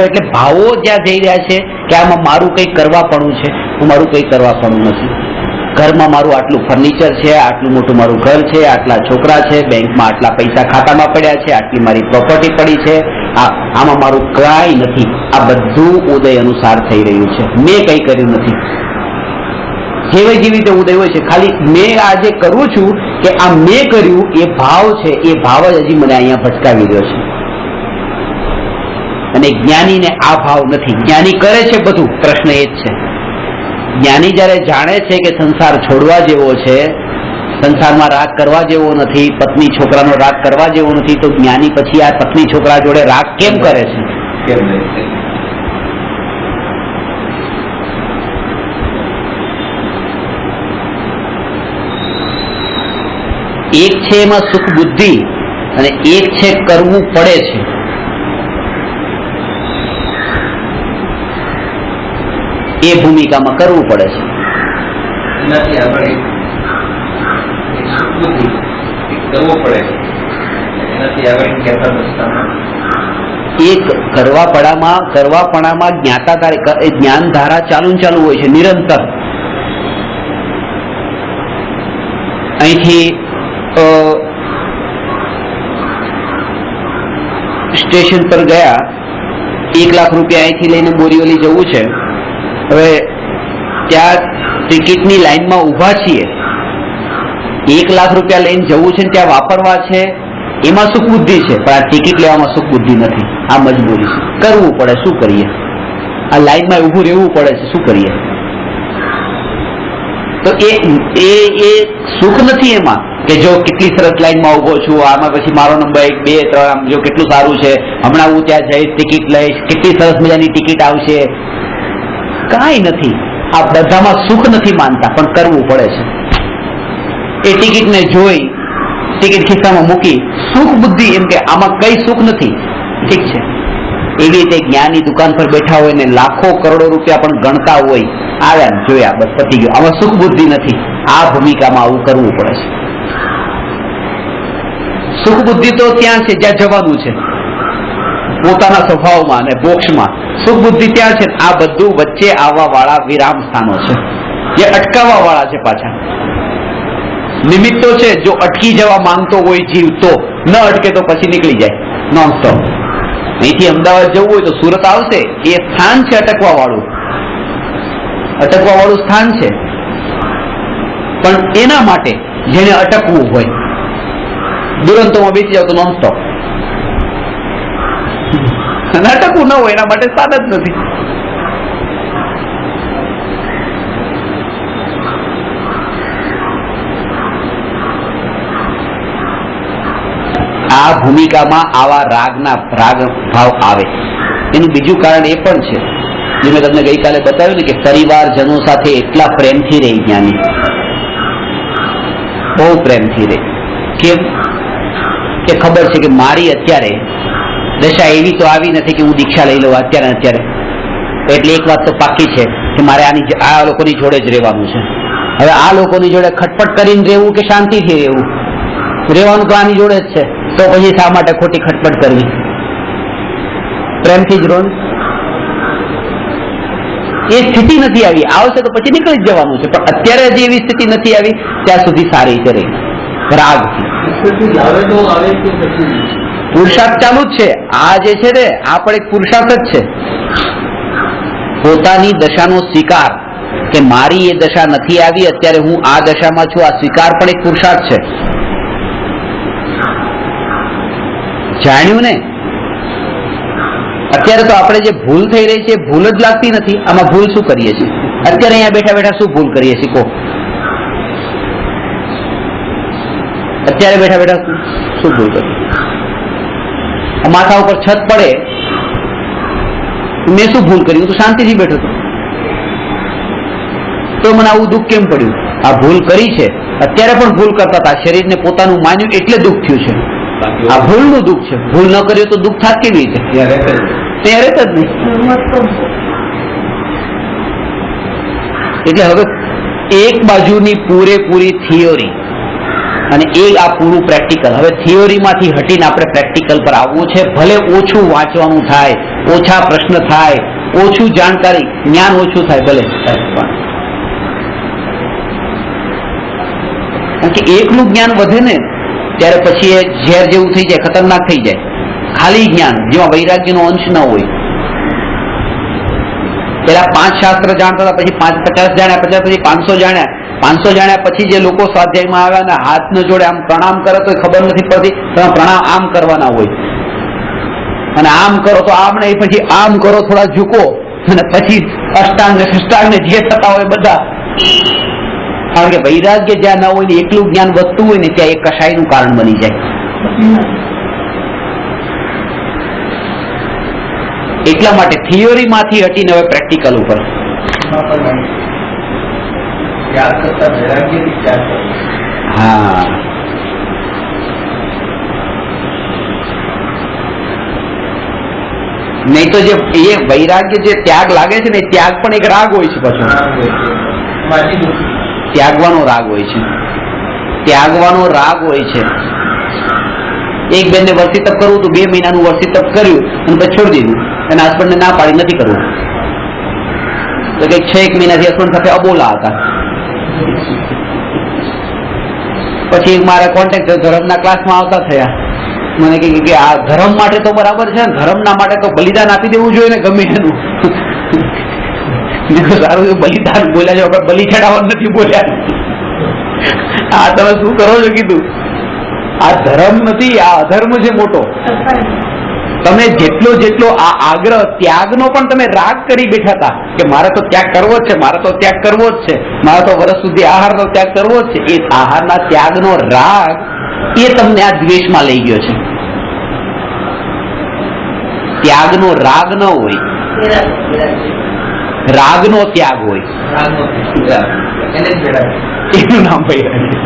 એટલે ભાવો જ્યાં જઈ રહ્યા છે કે આમાં મારું કંઈ કરવાપણું છે, હું મારું કંઈ કરવાપણું નથી. ઘરમાં મારું આટલું ફર્નિચર છે, આટલું મોટું મારું ઘર છે, આટલા છોકરા છે, બેંકમાં આટલા પૈસા ખાતામાં પડ્યા છે, આટલી મારી પ્રોપર્ટી પડી છે, આમાં મારું કાંઈ નથી. આ બધું ઉદય અનુસાર થઈ રહ્યું છે, મેં કંઈ કર્યું નથી. જેવી રીતે ઉદય હોય છે, ખાલી મેં આ જે કરું છું કે આ મેં કર્યું એ ભાવ છે, એ ભાવ જ હજી મને અહીંયા ભટકાવી રહ્યો છે. અને જ્ઞાનીને આ ભાવ નથી. જ્ઞાની કરે છે બધું, પ્રશ્ન એ જ છે. જ્ઞાની જયારે જાણે છે કે સંસાર છોડવા જેવો છે, સંસારમાં રાગ કરવા જેવો નથી, પત્ની છોકરાનો રાગ કરવા જેવો નથી, તો જ્ઞાની પછી આ પત્ની છોકરા જોડે રાગ કેમ કરે છે? એક છે એમાં સુખ બુદ્ધિ અને એક છે કરવું પડે છે. એ ભૂમિકામાં કરવું પડે છે. એનાથી આપણે કરવું પડે, એનાથી આપણે કહેતા દસ્તામાં એક કરવાપણામાં જ્ઞાતા જ્ઞાન ધારા ચાલુ હોય છે નિરંતર. અહીંથી સ્ટેશન પર ગયા, 1 લાખ રૂપિયા અહીંથી લઈને બોરીવલી જવું છે. હવે ત્યાં ટિકિટની લાઈનમાં ઊભા છીએ, 1 લાખ રૂપિયા લઈને જવું છે, ત્યાં વાપરવા છે, એમાં સુખ બુદ્ધિ છે, પણ આ ટિકિટ લેવામાં સુખ બુદ્ધિ નથી. આ મજબૂરી છે, કરવું પડે, શું કરીએ? આ લાઈનમાં ઊભું રહેવું પડે છે, શું કરીએ? તો એ સુખ નથી એમાં કે જો કેટલી સરસ લાઈનમાં ઉભો છું, આમાં પછી મારો નંબર 1, 2, 3, આમ જો કેટલું સારું છે, હમણાં હું ત્યાં જઈશ, ટિકિટ લઈશ, કેટલી સરસ મજાની ટિકિટ આવશે. કાંઈ નથી. આ બધામાં સુખ નથી માનતા, પણ કરવું પડે છે. એ ટિકિટને જોઈ, ટિકિટ ખિસ્સામાં મૂકી, સુખ બુદ્ધિ એમ કે આમાં કઈ સુખ નથી. ઠીક છે, એવી રીતે જ્ઞાની દુકાન પર બેઠા હોય ને લાખો કરોડો રૂપિયા પણ ગણતા હોય, આવ્યા ને જોયા, બસ પતી ગયું. આમાં સુખ બુદ્ધિ નથી. આ ભૂમિકામાં આવું કરવું પડે છે. સુખ બુદ્ધિ તો ત્યાં છે જ્યાં જવાનું છે, પોતાના સ્વભાવમાં અને મોક્ષમાં. સુખ બુદ્ધિ ત્યાં છે. આ બધું વચ્ચે આવવા વાળા વિરામ સ્થાનો છે, જે અટકાવવા વાળા છે. પાછા નિમિત્તો છે. જો અટકી જવા માંગતો હોય જીવ તો ન અટકે તો પછી નીકળી જાય નોન સ્ટોપ. અહીંથી અમદાવાદ જવું હોય તો સુરત આવશે. એ સ્થાન છે અટકવા વાળું, અટકવા વાળું સ્થાન છે. પણ એના માટે જેને અટકવું હોય, દુરંતોમાં બેસી જાવ તો નોન સ્ટોપ. અને અટકવું ન હોય એના માટે સ્થાન જ નથી. આ ભૂમિકામાં આવા રાગ ભાવ આવે. એનું બીજું કારણ એ પણ છે, જે મેં તમને ગઈકાલે બતાવ્યું ને, કે પરિવારજનો સાથે એટલા પ્રેમથી રહે જ્ઞાની, બહુ પ્રેમથી રહે. કેમ કે ખબર છે કે મારી અત્યારે દશા એવી તો આવી નથી કે હું દીક્ષા લઈ લઉં અત્યારે. એટલે એક વાત તો પાકી છે કે મારે આ લોકોની જોડે જ રહેવાનું છે. હવે આ લોકોની જોડે ખટપટ કરીને રહેવું કે શાંતિથી રહેવું? રહેવાનું તો આની જોડે જ છે. તો પછી શા માટે ખોટી ખટપટ કરવી? પ્રેમથી જ રહો. એ સ્થિતિ નથી આવી, આવશે તો પછી નીકળી જ જવાનું છે. પણ અત્યારે હજી એવી સ્થિતિ નથી આવી, ત્યાં સુધી સારી રીતે રહી રાગથી. પુરુષાર્થ ચાલુ જ છે. આ જે છે ને, આ પણ એક પુરુષાર્થ જ છે. પોતાની દશાનો સ્વીકાર, કે મારી એ દશા નથી આવી, અત્યારે હું આ દશામાં છું, આ સ્વીકાર પણ એક પુરુષાર્થ છે. જાણ્યું ને? અત્યારે તો આપણે જે ભૂલ થઈ રહી છે ભૂલ જ લાગતી નથી. આમાં ભૂલ શું કરીએ છીએ? અત્યારે અહીંયા બેઠા બેઠા શું ભૂલ કરીએ છીએ? કહો, અત્યારે બેઠા બેઠા શું ભૂલ કરીએ? માથા ઉપર છત પડે, મેં શું ભૂલ કરી? હું તો શાંતિથી બેઠો હતો, તો મને આવું દુઃખ કેમ પડ્યું? આ ભૂલ કરી છે. અત્યારે પણ ભૂલ કરતા હતા, શરીરને પોતાનું માન્યું એટલે દુઃખ થયું છે. આ ભૂલનું દુઃખ છે. ભૂલ ન કર્યું તો દુઃખ થાત કેવી રીતે? ત્યાં રહેતા જ નહીં. એટલે હવે એક બાજુની પૂરેપૂરી થિયોરી અને એક આ પૂરું પ્રેક્ટિકલ. હવે થિયોરીમાંથી હટીને આપણે પ્રેક્ટિકલ પર આવવું છે. ભલે ઓછું વાંચવાનું થાય, ઓછા પ્રશ્ન થાય, ઓછું જાણકારી, જ્ઞાન ઓછું થાય, ભલે. કારણ કે એકલું જ્ઞાન વધે ને ત્યારે પછી એ ઝેર જેવું થઈ જાય, ખતરનાક થઈ જાય. ખાલી જ્ઞાન જેમાં વૈરાગ્યનો અંશ ન હોય. પેલા 5 શાસ્ત્ર જાણતા હતા, પછી 50 જાણ્યા, 50 પછી 500 જાણ્યા. 500 જાણ્યા પછી જે લોકો સ્વાધ્યાયમાં આવ્યા ને હાથ ન જોડે આમ પ્રણામ કરે તો ખબર નથી પડતી. તમે પ્રણામ આમ કરવાના હોય, અને આમ કરો તો આમ નહીં, પછી આમ કરો, થોડા ઝૂકો, અને પછી અષ્ટાંગ ને ષષ્ટાંગ ને જે થતા હોય બધા. કારણ કે વૈરાગ્ય જ્યાં ન હોય ને એકલું જ્ઞાન વધતું હોય ને ત્યાં એ કશાયનું કારણ બની જાય. એટલા માટે થિયોરીમાંથી હટીને હવે પ્રેક્ટિકલ ઉપર. હા, નહીં તો જે એ વૈરાગ્ય જે ત્યાગ લાગે છે ને, એ ત્યાગ પણ એક રાગ હોય છે. પાછો ત્યાગવાનો રાગ હોય છે. ત્યાગવાનો રાગ હોય છે. એક બેનને વર્ષી તપ કરવું તો 2 મહિનાનું વર્ષી તપ કર્યું અને પછી છોડી દીધું. અને હસબન્ડને ના પાડી નથી કરવું. તો કંઈક 6 મહિનાથી હસબન્ડ સાથે અબોલા હતા. પછી મારા કોન્ટેક્ટ ધર્મના ક્લાસમાં આવતા થયા. મને કે આ ધર્મ માટે તો બરાબર છે, ધર્મના માટે તો બલિદાન આપી દેવું જોઈએ ને ગમે એનું. સારું બલિદાન બોલ્યા છે, આપણે બલિ ચડાવવા નથી બોલ્યા. આ તમે શું કરો છો કીધું? આ ધર્મ નથી, આ અધર્મ છે મોટો. તમે જેટલો આ આગ્રહ ત્યાગનો પણ તમે રાગ કરી બેઠા હતા કે મારે તો ત્યાગ કરવો જ છે, મારે તો ત્યાગ કરવો જ છે, મારે તો વર્ષ સુધી આહારનો ત્યાગ કરવો જ છે. એ આહારના ત્યાગનો રાગ એ તમને આ દ્વેષમાં લઈ ગયો છે. ત્યાગનો રાગ ન હોય, રાગનો ત્યાગ હોય, એનું નામ વૈરાગ્ય.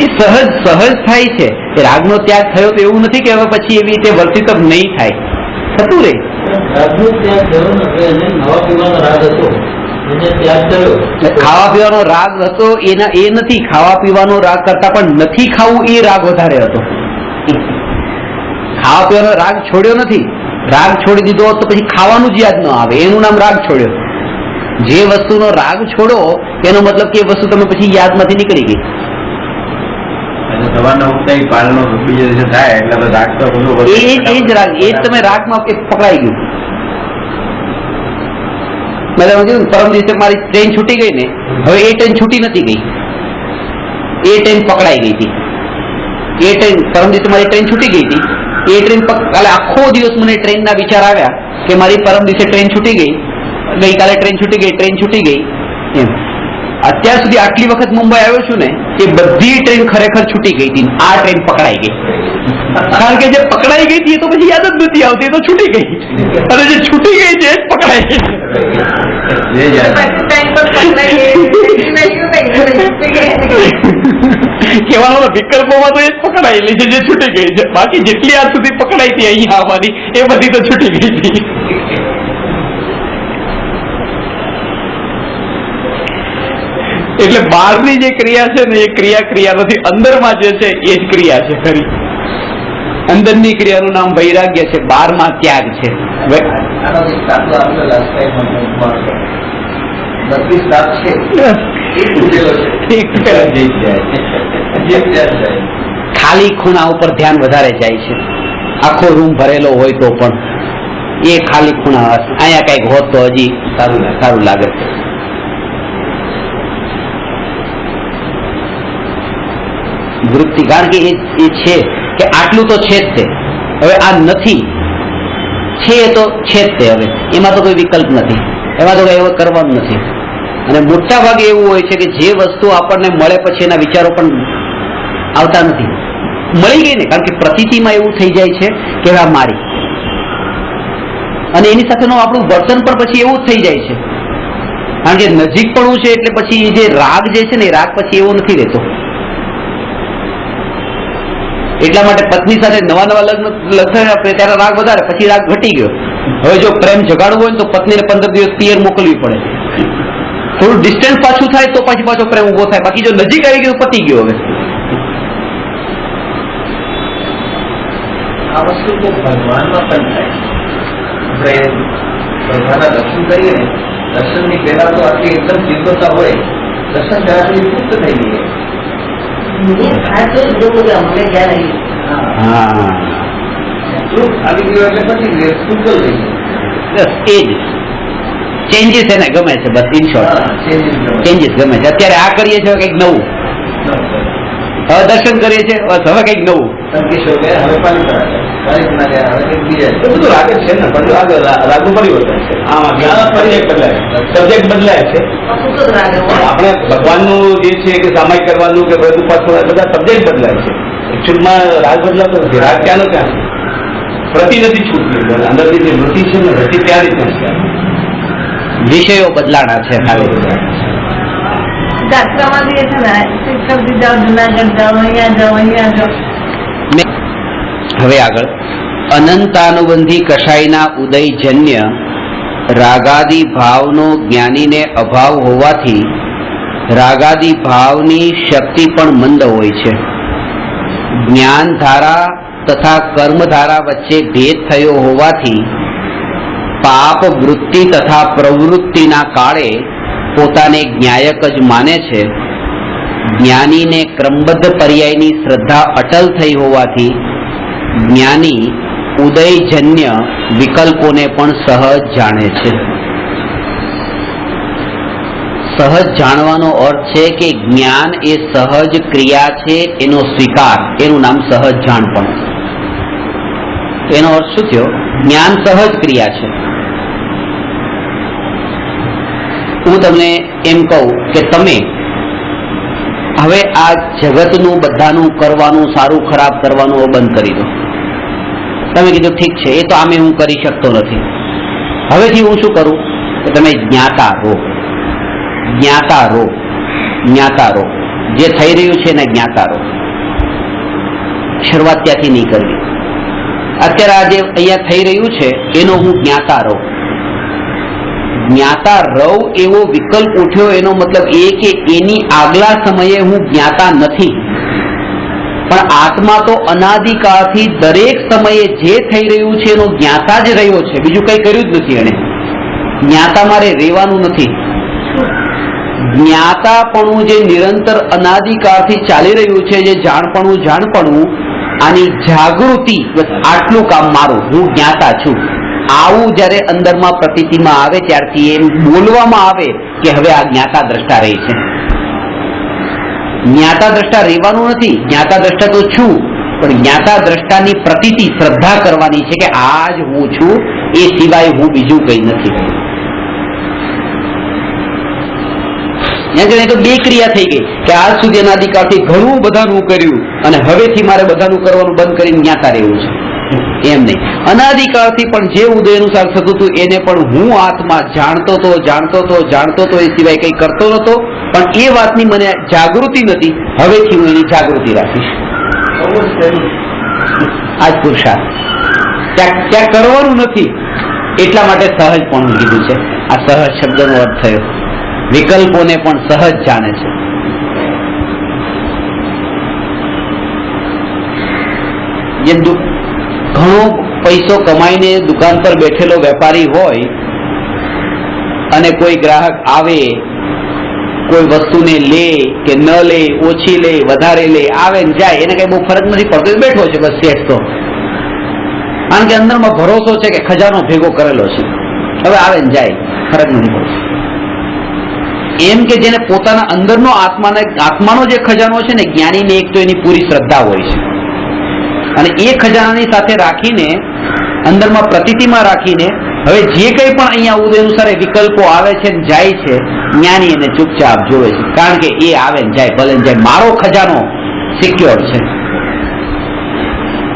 એ સહજ થાય છે. એ રાગનો ત્યાગ થયો તો એવું નથી કે હવે પછી એવી રીતે વર્તિત નહીં થાય, થતું રહે. રાગનો ત્યાગ થયો નથી અને નવા પીવાનો રાગ હતો એને ત્યાગ કર્યો. ખાવા પીવાનો રાગ હતો એ નથી, ખાવા પીવાનો રાગ કરતા પણ નથી ખાવું એ રાગ વધારે હતો. ખાવા પીવાનો રાગ છોડ્યો નથી, રાગ છોડી દીધો તો પછી ખાવાનું જ યાદ ન આવે, એનું નામ રાગ છોડ્યો. જે વસ્તુનો રાગ છોડો એનો મતલબ કે એ વસ્તુ તમે પછી યાદમાંથી નીકળી ગઈ. સવારના ઉઠતા પાલનો બીજા દિવસે થાય એટલે રાગ તો એ જ રાગ, એ જ તમે રાગમાં પકડાઈ ગયું. મેં તમને કીધું પરમ દિવસે મારી ટ્રેન છૂટી ગઈ ને, હવે એ ટ્રેન છૂટી નથી ગઈ, એ ટ્રેન પકડાઈ ગઈ હતી. એ ટ્રેન પરમ દિવસે મારી ટ્રેન છૂટી ગઈ હતી, એ ટ્રેન કાલે આખો દિવસ મને ટ્રેનના વિચાર આવ્યા કે મારી પરમ દિવસે ટ્રેન છૂટી ગઈ, ગઈકાલે ટ્રેન છૂટી ગઈ એમ. અત્યાર સુધી આટલી વખત મુંબઈ આવ્યો છું ને એ બધી ટ્રેન ખરેખર છૂટી ગઈ હતી, આ ટ્રેન પકડાઈ ગઈ. કારણ કે જે પકડાઈ ગઈ હતી એ તો પછી યાદ જ નથી આવતી, એ તો છૂટી ગઈ, અને જે છૂટી ગઈ છે એ જ પકડાઈ ગઈ. કહેવાનો વિકલ્પોમાં તો એ જ પકડાયેલી છે જે છૂટી ગઈ છે, બાકી જેટલી આજ સુધી પકડાઈ હતી અહીંયા આવવાની એ બધી તો છૂટી ગઈ હતી. એટલે બહારની જે ક્રિયા છે ને એ ક્રિયા નથી, અંદરમાં જે છે એ જ ક્રિયા છે ખરી. અંદરની ક્રિયાનું નામ વૈરાગ્ય છે, બહારમાં ત્યાગ છે. ખાલી ખૂણા ઉપર ધ્યાન વધારે જાય છે, આખો રૂમ ભરેલો હોય તો પણ એ ખાલી ખૂણા અહીંયા કઈક હોત તો હજી સારું લાગે છે. વૃત્તિ, કારણ કે એ છે કે આટલું તો છે જ તે, હવે આ નથી છે એ તો છે જ તે, હવે એમાં તો કોઈ વિકલ્પ નથી, એમાં તો કઈ એવું કરવાનું નથી. અને મોટા ભાગે એવું હોય છે કે જે વસ્તુ આપણને મળે પછી એના વિચારો પણ આવતા નથી. મળી ગઈ ને, કારણ કે પ્રતીતિમાં એવું થઈ જાય છે કે આ મારી, અને એની સાથેનું આપણું વર્તન પણ પછી એવું જ થઈ જાય છે. કારણ કે નજીક પણ છે એટલે પછી જે રાગ જે છે ને એ રાગ પછી એવો નથી રહેતો. એટલા માટે પત્ની સાથે નવા લગ્ન ત્યારે રાગ વધારે, પછી રાગ ઘટી ગયો. હવે જો પ્રેમ જગાડવો હોય તો પત્નીને 15 દિવસ પિયર મોકલવી પડે, થોડું ડિસ્ટન્સ પાછું થાય તો પછી પાછો પ્રેમ ઉભો થાય. બાકી જો નજીક આવી ગયો પતી ગયો. હવે આ વસ્તુ તો ભગવાનમાં પણ થાય. આપણે ભગવાનના દર્શન કરીએ ને, દર્શનની પહેલા તો આટલી એકદમ તીવ્રતા હોય, દર્શન થયાથી મુક્ત થઈ ગઈ. ચેન્જીસ એને ગમે છે, બસ ઇન શોર્ટ ચેન્જીસ ગમે છે. અત્યારે આ કરીએ છીએ કંઈક નવું, હવે દર્શન કરીએ છીએ હવે કંઈક નવું. બધું રાગ જ છે ને, પણ રાગનું પરિવર્તન છે. સબ્જેક્ટ બદલાય છે. આપણે ભગવાનનું જે છે કે સામાયિક કરવાનું કે ઉપાસના બધા સબ્જેક્ટ બદલાય છે. એકચ્યુઅલમાં રાગ બદલાતો નથી. રાગ ક્યાંનો ક્યાં છે, પ્રતિ નથી છૂટતી. અંદરની જે વૃત્તિ છે ને વૃત્તિ ત્યાં રીતે છે. વિષયો બદલાણા છે ખાલી. જાત્રામાંથી છે ને શિક્ષકથી જાઓ, જુનાગઢ જાઓ, અહીંયા જાઓ, અહીંયા જાઓ. હવે આગળ અનંતાનુબંધી કષાયના ઉદયજન્ય રાગાદી ભાવનો જ્ઞાનીને અભાવ હોવાથી રાગાદી ભાવની શક્તિ પણ મંદ હોય છે. જ્ઞાનધારા તથા કર્મધારા વચ્ચે ભેદ થયો હોવાથી પાપ વૃત્તિ તથા પ્રવૃત્તિના કાળે પોતાને જ્ઞાયક જ માને છે. જ્ઞાનીને ક્રમબદ્ધ પર્યાયની શ્રદ્ધા અટલ થઈ હોવાથી જ્ઞાની ઉદયજન્ય વિકલ્પોને પણ સહજ જાણે છે. સહજ જાણવાનો અર્થ છે કે જ્ઞાન એ સહજ ક્રિયા છે, એનો સ્વીકાર, એનું નામ સહજ જાણપણ. એનો અર્થ શું થયો? જ્ઞાન સહજ ક્રિયા છે. હું તમને એમ કહું કે તમે હવે આ જગતનું બધાનું કરવાનું, સારું ખરાબ કરવાનું બંધ કરી દો. તમે કીધું ઠીક છે, એ તો આમે હું કરી શકતો નથી. હવેથી હું શું કરું કે તમે જ્ઞાતા રહો, જ્ઞાતા રહો, જ્ઞાતા રહો. જે થઈ રહ્યું છે એને જ્ઞાતા રહો. શરૂઆત ત્યાંથી નહીં કરવી. અત્યારે આ જે અહીંયા થઈ રહ્યું છે એનો હું જ્ઞાતા રહું. જ્ઞાતા રહું એવો વિકલ્પ ઉઠ્યો એનો મતલબ એ કે એની આગલા સમયે હું જ્ઞાતા નથી, પણ આત્મા તો અનાદિકાળથી દરેક સમયે જે થઈ રહ્યું છે એનો જ્ઞાતા જ રહ્યો છે, બીજું કઈ કર્યું જ નથી એને. જ્ઞાતા મારે રહેવાનું નથી. જ્ઞાતાપણું જે નિરંતર અનાદિકાળથી ચાલી રહ્યું છે, જે જાણપણું આની જાગૃતિ, બસ આટલું કામ મારું, હું જ્ઞાતા છું. આવું જયારે અંદરમાં પ્રતીતિમાં આવે ત્યારથી એમ બોલવામાં આવે કે હવે આ જ્ઞાતા દ્રષ્ટા રહી છે. જ્ઞાતા દ્રષ્ટા રહેવાનું નથી, જ્ઞાતા દ્રષ્ટા તો છું, પણ જ્ઞાતા દ્રષ્ટાની પ્રતીતિ શ્રદ્ધા કરવાની છે કે આ જ હું છું, એ સિવાય હું બીજું કઈ નથી. તો બે ક્રિયા થઈ ગઈ કે આજ સુધી અનાદિકાળથી ઘણું બધાનું કર્યું અને હવેથી મારે બધાનું કરવાનું બંધ કરીને જ્ઞાતા રહેવું છે. એમ નહીં, અનાદિકાળથી પણ જે ઉદય અનુસાર થતું હતું એને પણ હું આત્મા જાણતો તો એ સિવાય કઈ કરતો નતો, પણ એ વાતની મને જાગૃતિ નથી. હવેથી હું એની જાગૃતિ રાખીશ. આજ પુરુષાર્થ ત્યાં કરવાનું નથી, એટલા માટે સહજ પણ કીધું છે. આ સહજ શબ્દનો અર્થ થયો વિકલ્પોને પણ સહજ જાણે છે. જેમ ઘણો પૈસો કમાઈને દુકાન પર બેઠેલો વેપારી હોય અને કોઈ ગ્રાહક આવે, કોઈ વસ્તુને લે કે ન લે, ઓછી લે વધારે લે, આવે ને જાય, એને કઈ બહુ ફરક નથી પડતો, બેઠો છે બસ શેઠ તો. કારણ કે અંદરમાં ભરોસો છે કે ખજાનો ભેગો કરેલો છે, હવે આવે ને જાય, ફરક નથી પડતો. એમ કે જેને પોતાના અંદરનો આત્માનો જે ખજાનો છે ને, જ્ઞાનીને એક તો એની પૂરી શ્રદ્ધા હોય છે અને એ ખજાનાની સાથે રાખીને અંદરમાં પ્રતીતિમાં રાખીને હવે જે કંઈ પણ અહીંયા ઉદય અનુસાર વિકલ્પો આવે છે ને જાય છે, જ્ઞાની એને ચૂપચાપ જોવે છે, કારણ કે એ આવે ને જાય, ભલે ને જાય, મારો ખજાનો સિક્યોર છે.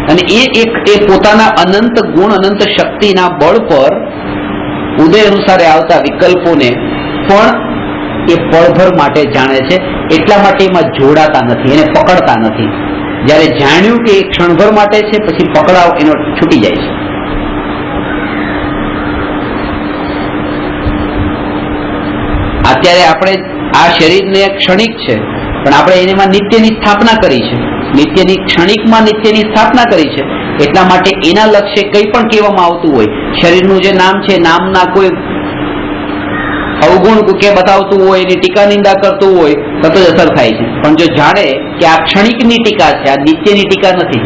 અને એ પોતાના અનંત ગુણ, અનંત શક્તિના બળ પર ઉદય અનુસારે આવતા વિકલ્પોને પણ એ પળભર માટે જાણે છે, એટલા માટે એમાં જોડાતા નથી, એને પકડતા નથી. જયારે જાણ્યું કે એ ક્ષણભર માટે છે, પછી પકડાવ એનો છૂટી જાય છે. અત્યારે આપણે આ શરીરને ક્ષણિક છે, પણ આપણે એમાં નિત્યની સ્થાપના કરી છે, નિત્યની ક્ષણિકમાં નિત્યની સ્થાપના કરી છે. એટલા માટે એના લક્ષ્ય કંઈ પણ કહેવામાં આવતું હોય, શરીરનું જે નામ છે, નામના કોઈ અવગુણ કે બતાવતું હોય, એની ટીકા નિંદા કરતું હોય તો જ અસર થાય છે. પણ જો જાણે કે આ ક્ષણિકની ટીકા છે, આ નિત્યની ટીકા નથી,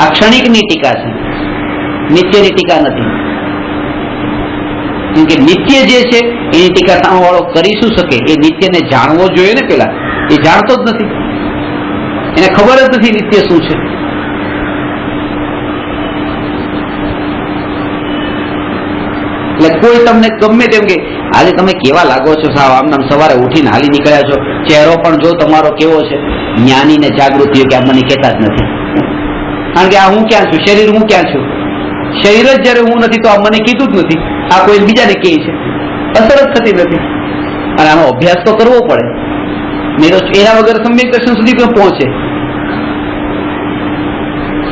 આ ક્ષણિકની ટીકા છે, નિત્યની ટીકા નથી. કેમ કે નિત્ય જે છે એની ટીકા સામેવાળો કરી શું શકે? એ નિત્યને જાણવો જોઈએ ને. પેલા એ જાણતો જ નથી, એને ખબર જ નથી નિત્ય શું છે. એટલે કોઈ તમને ગમે તેમ કે આજે તમે કેવા લાગો છો, સાવ આમ સવારે ઉઠીને હાલી નીકળ્યા છો, ચહેરો પણ જો તમારો કેવો છે, જ્ઞાનીને જાગૃતિ કે આ મને કહેતા જ નથી. કારણ કે આ હું ક્યાં છું, શરીર હું ક્યાં છું? શરીર જ જયારે હું નથી તો આ મને કીધું જ નથી, આ કોઈ બીજાને કહે છે, અસર જ થતી નથી. અને આનો અભ્યાસ તો કરવો પડે, નહીં તો એના વગર સમ્યક દર્શન સુધી પણ પહોંચે.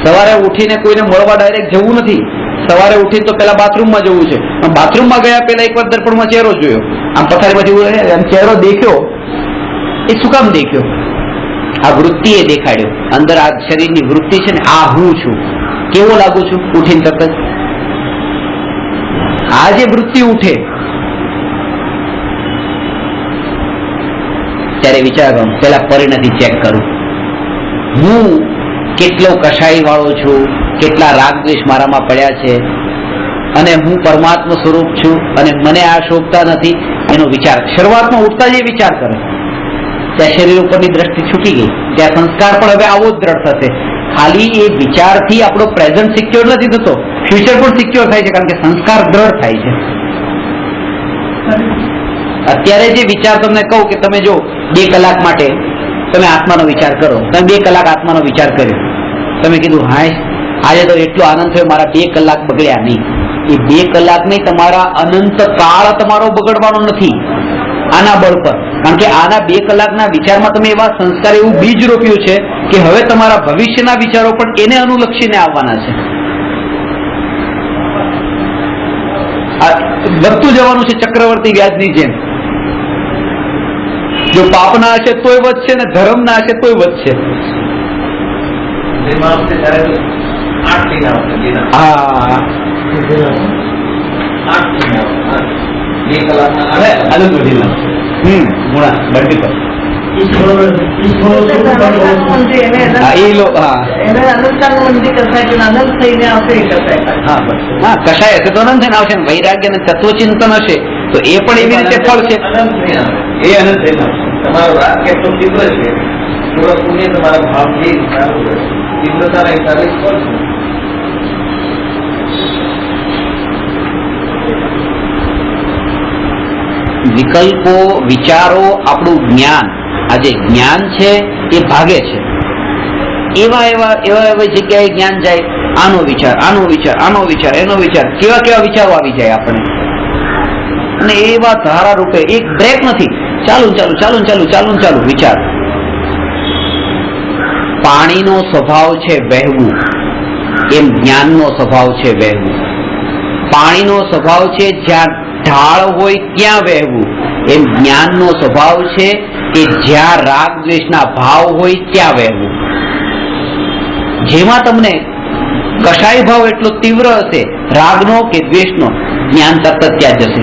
સવારે ઉઠીને કોઈને મળવા ડાયરેક્ટ જવું નથી, સવારે ઉઠીને તો પેલા બાથરૂમમાં જવું છે. બાથરૂમમાં ગયા પેલા એકવાર દર્પણમાં ચહેરો જોયો, આમ પથારીમાંથી ચહેરો દેખ્યો, એ શું કામ દેખ્યો? આ વૃત્તિ એ દેખાડ્યો, અંદર આ શરીરની વૃત્તિ છે ને, આ હું છું, કેવો લાગુ છું ઉઠીને તરત જ. આ જે વૃત્તિ ઉઠે ત્યારે વિચાર કરું, પેલા પરિણતિ ચેક કરું, હું કેટલો કષાય વાળો છું, કેટલા રાગ દ્વેષ મારામાં પડ્યા છે, અને હું પરમાત્મા સ્વરૂપ છું અને મને આ શોભતા નથી, એનો વિચાર શરૂઆતમાં ઉઠતા જ એ વિચાર કરે. ત્યાં શરીર ઉપરની દ્રષ્ટિ છૂટી ગઈ, ત્યાં સંસ્કાર પણ હવે આવો જ દ્રઢ થશે. ખાલી એ વિચારથી આપણો પ્રેઝન્ટ સિક્યોર નથી થતો, ફ્યુચર પણ સિક્યોર થાય છે, કારણ કે સંસ્કાર દ્રઢ થાય છે. અત્યારે જે વિચાર તમને કહું કે તમે જો 2 કલાક માટે તમે આત્માનો વિચાર કરો, તમે 2 કલાક આત્માનો વિચાર કર્યો, તમે કીધું હાય આજે તો એટલો આનંદ થયો, મારા 2 કલાક બગડ્યા નહીં. એ 2 કલાક નહીં, તમારા અનંત કાળ તમારો બગડવાનો નથી આના બળ પર. કારણ કે આના 2 કલાકના વિચારમાં તમે એવા સંસ્કાર, એવું બીજ રોપ્યું છે કે હવે તમારા ભવિષ્યના વિચારો પણ એને અનુલક્ષીને આવવાના છે. વધતું જવાનું છે ચક્રવર્તી વ્યાજની જેમ. જો પાપના હશે તોય વધશે ને ધર્મના હશે તોય વધશે. જેમાં આવશે ત્યારે 8 દિન આવશે દિના. હા, 8 દિન આવશે. 2 કલાકના અને આનંદ વધી લાવશે. ગુણા મલ્ટીપલ. એને અનંતકાળનું મંદિર કસાય કે અનંત થઈને આવશે એ કસાય. હા બસ. હા, કશાય હશે તો અનંત થઈને આવશે ને વૈરાગ્ય અને તત્વચિંતન હશે તો એ પણ એવી રીતે ફળ છે. અનંત નહીં આવે. એ અનંત થઈને આવશે. તમારો રાગ કેટલો તીવ્ર છે, થોડો પુણ્ય તમારા ભાવ જે સારું હોય તીવ્રતાના હિસાબે ફળ છે. વિકલ્પો, વિચારો, આપણું જ્ઞાન, આ જે જ્ઞાન છે એ ભાગે છે. એવા એવા એવા એવા જગ્યાએ જ્ઞાન જાય, આનો વિચાર, આનો વિચાર, આનો વિચાર, એનો વિચાર, કેવા કેવા વિચારો આવી જાય આપણે. અને એવા ધારા રૂપે એક બ્રેક નથી, ચાલુ ચાલુ ચાલુ ચાલુ ચાલુ ચાલુ વિચાર. પાણીનો સ્વભાવ છે વહેવું, એમ જ્ઞાનનો સ્વભાવ છે વહેવું. પાણીનો સ્વભાવ છે જ્યાં ઢાળ હોય ત્યાં વહેવું, એમ જ્ઞાનનો સ્વભાવ છે કે જ્યાં રાગ દ્વેષના ભાવ હોય ત્યાં વહેવું. જેમાં તમને કશાય ભાવ એટલો તીવ્ર હશે, રાગનો કે દ્વેષનો, જ્ઞાન તરત ત્યાં જશે.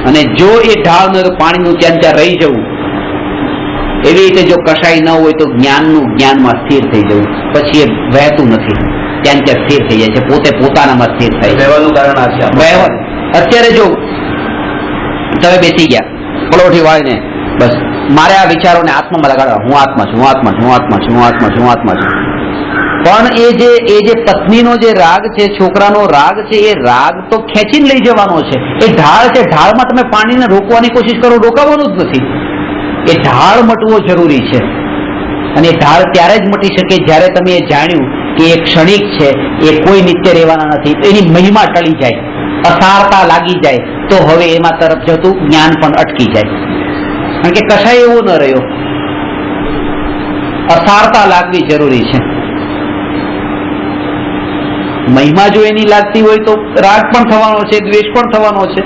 અને જો એ ઢાળ ન પાણીનું ત્યાં ત્યાં રહી જવું, એવી રીતે જો કશાય ન હોય તો જ્ઞાનનું જ્ઞાનમાં સ્થિર થઈ જવું, પછી એ વહેતું નથી, ત્યાં ત્યાં સ્થિર થઈ જાય છે, પોતે પોતાનામાં સ્થિર થાય છે. રહેવાનું કારણ આ છે. વહેવત. અત્યારે જો તમે બેસી ગયા પલોઠી વાળીને, બસ મારે આ વિચારોને આત્મામાં લગાડવા, હું આત્મા છું, હું આત્મા છું, હું આત્મા છું, હું આત્મા છું, હું આત્મા છું. પણ એ જે પત્નીનો જે રાગ છે, છોકરાનો રાગ છે, એ રાગ તો ખેંચીને લઈ જવાનો છે. એ ઢાળ છે, ઢાળમાં તમે પાણીને રોકવાની કોશિશ કરો, રોકાવાનું જ નથી. એ ઢાળ મટવો જરૂરી છે. અને એ ઢાળ ત્યારે જ મટી શકે જ્યારે તમે એ જાણ્યું કે એ ક્ષણિક છે, એ કોઈ નિત્ય રહેવાના નથી. એની મહિમા ટળી જાય, અસારતા લાગી જાય, તો હવે એમાં તરફ જતું જ્ઞાન પણ અટકી જાય. કારણ કે કશાય એવો ન રહ્યો, અસારતા લાગવી જરૂરી છે. મહિમા જો એની લાગતી હોય તો રાગ પણ થવાનો છે, દ્વેષ પણ થવાનો છે.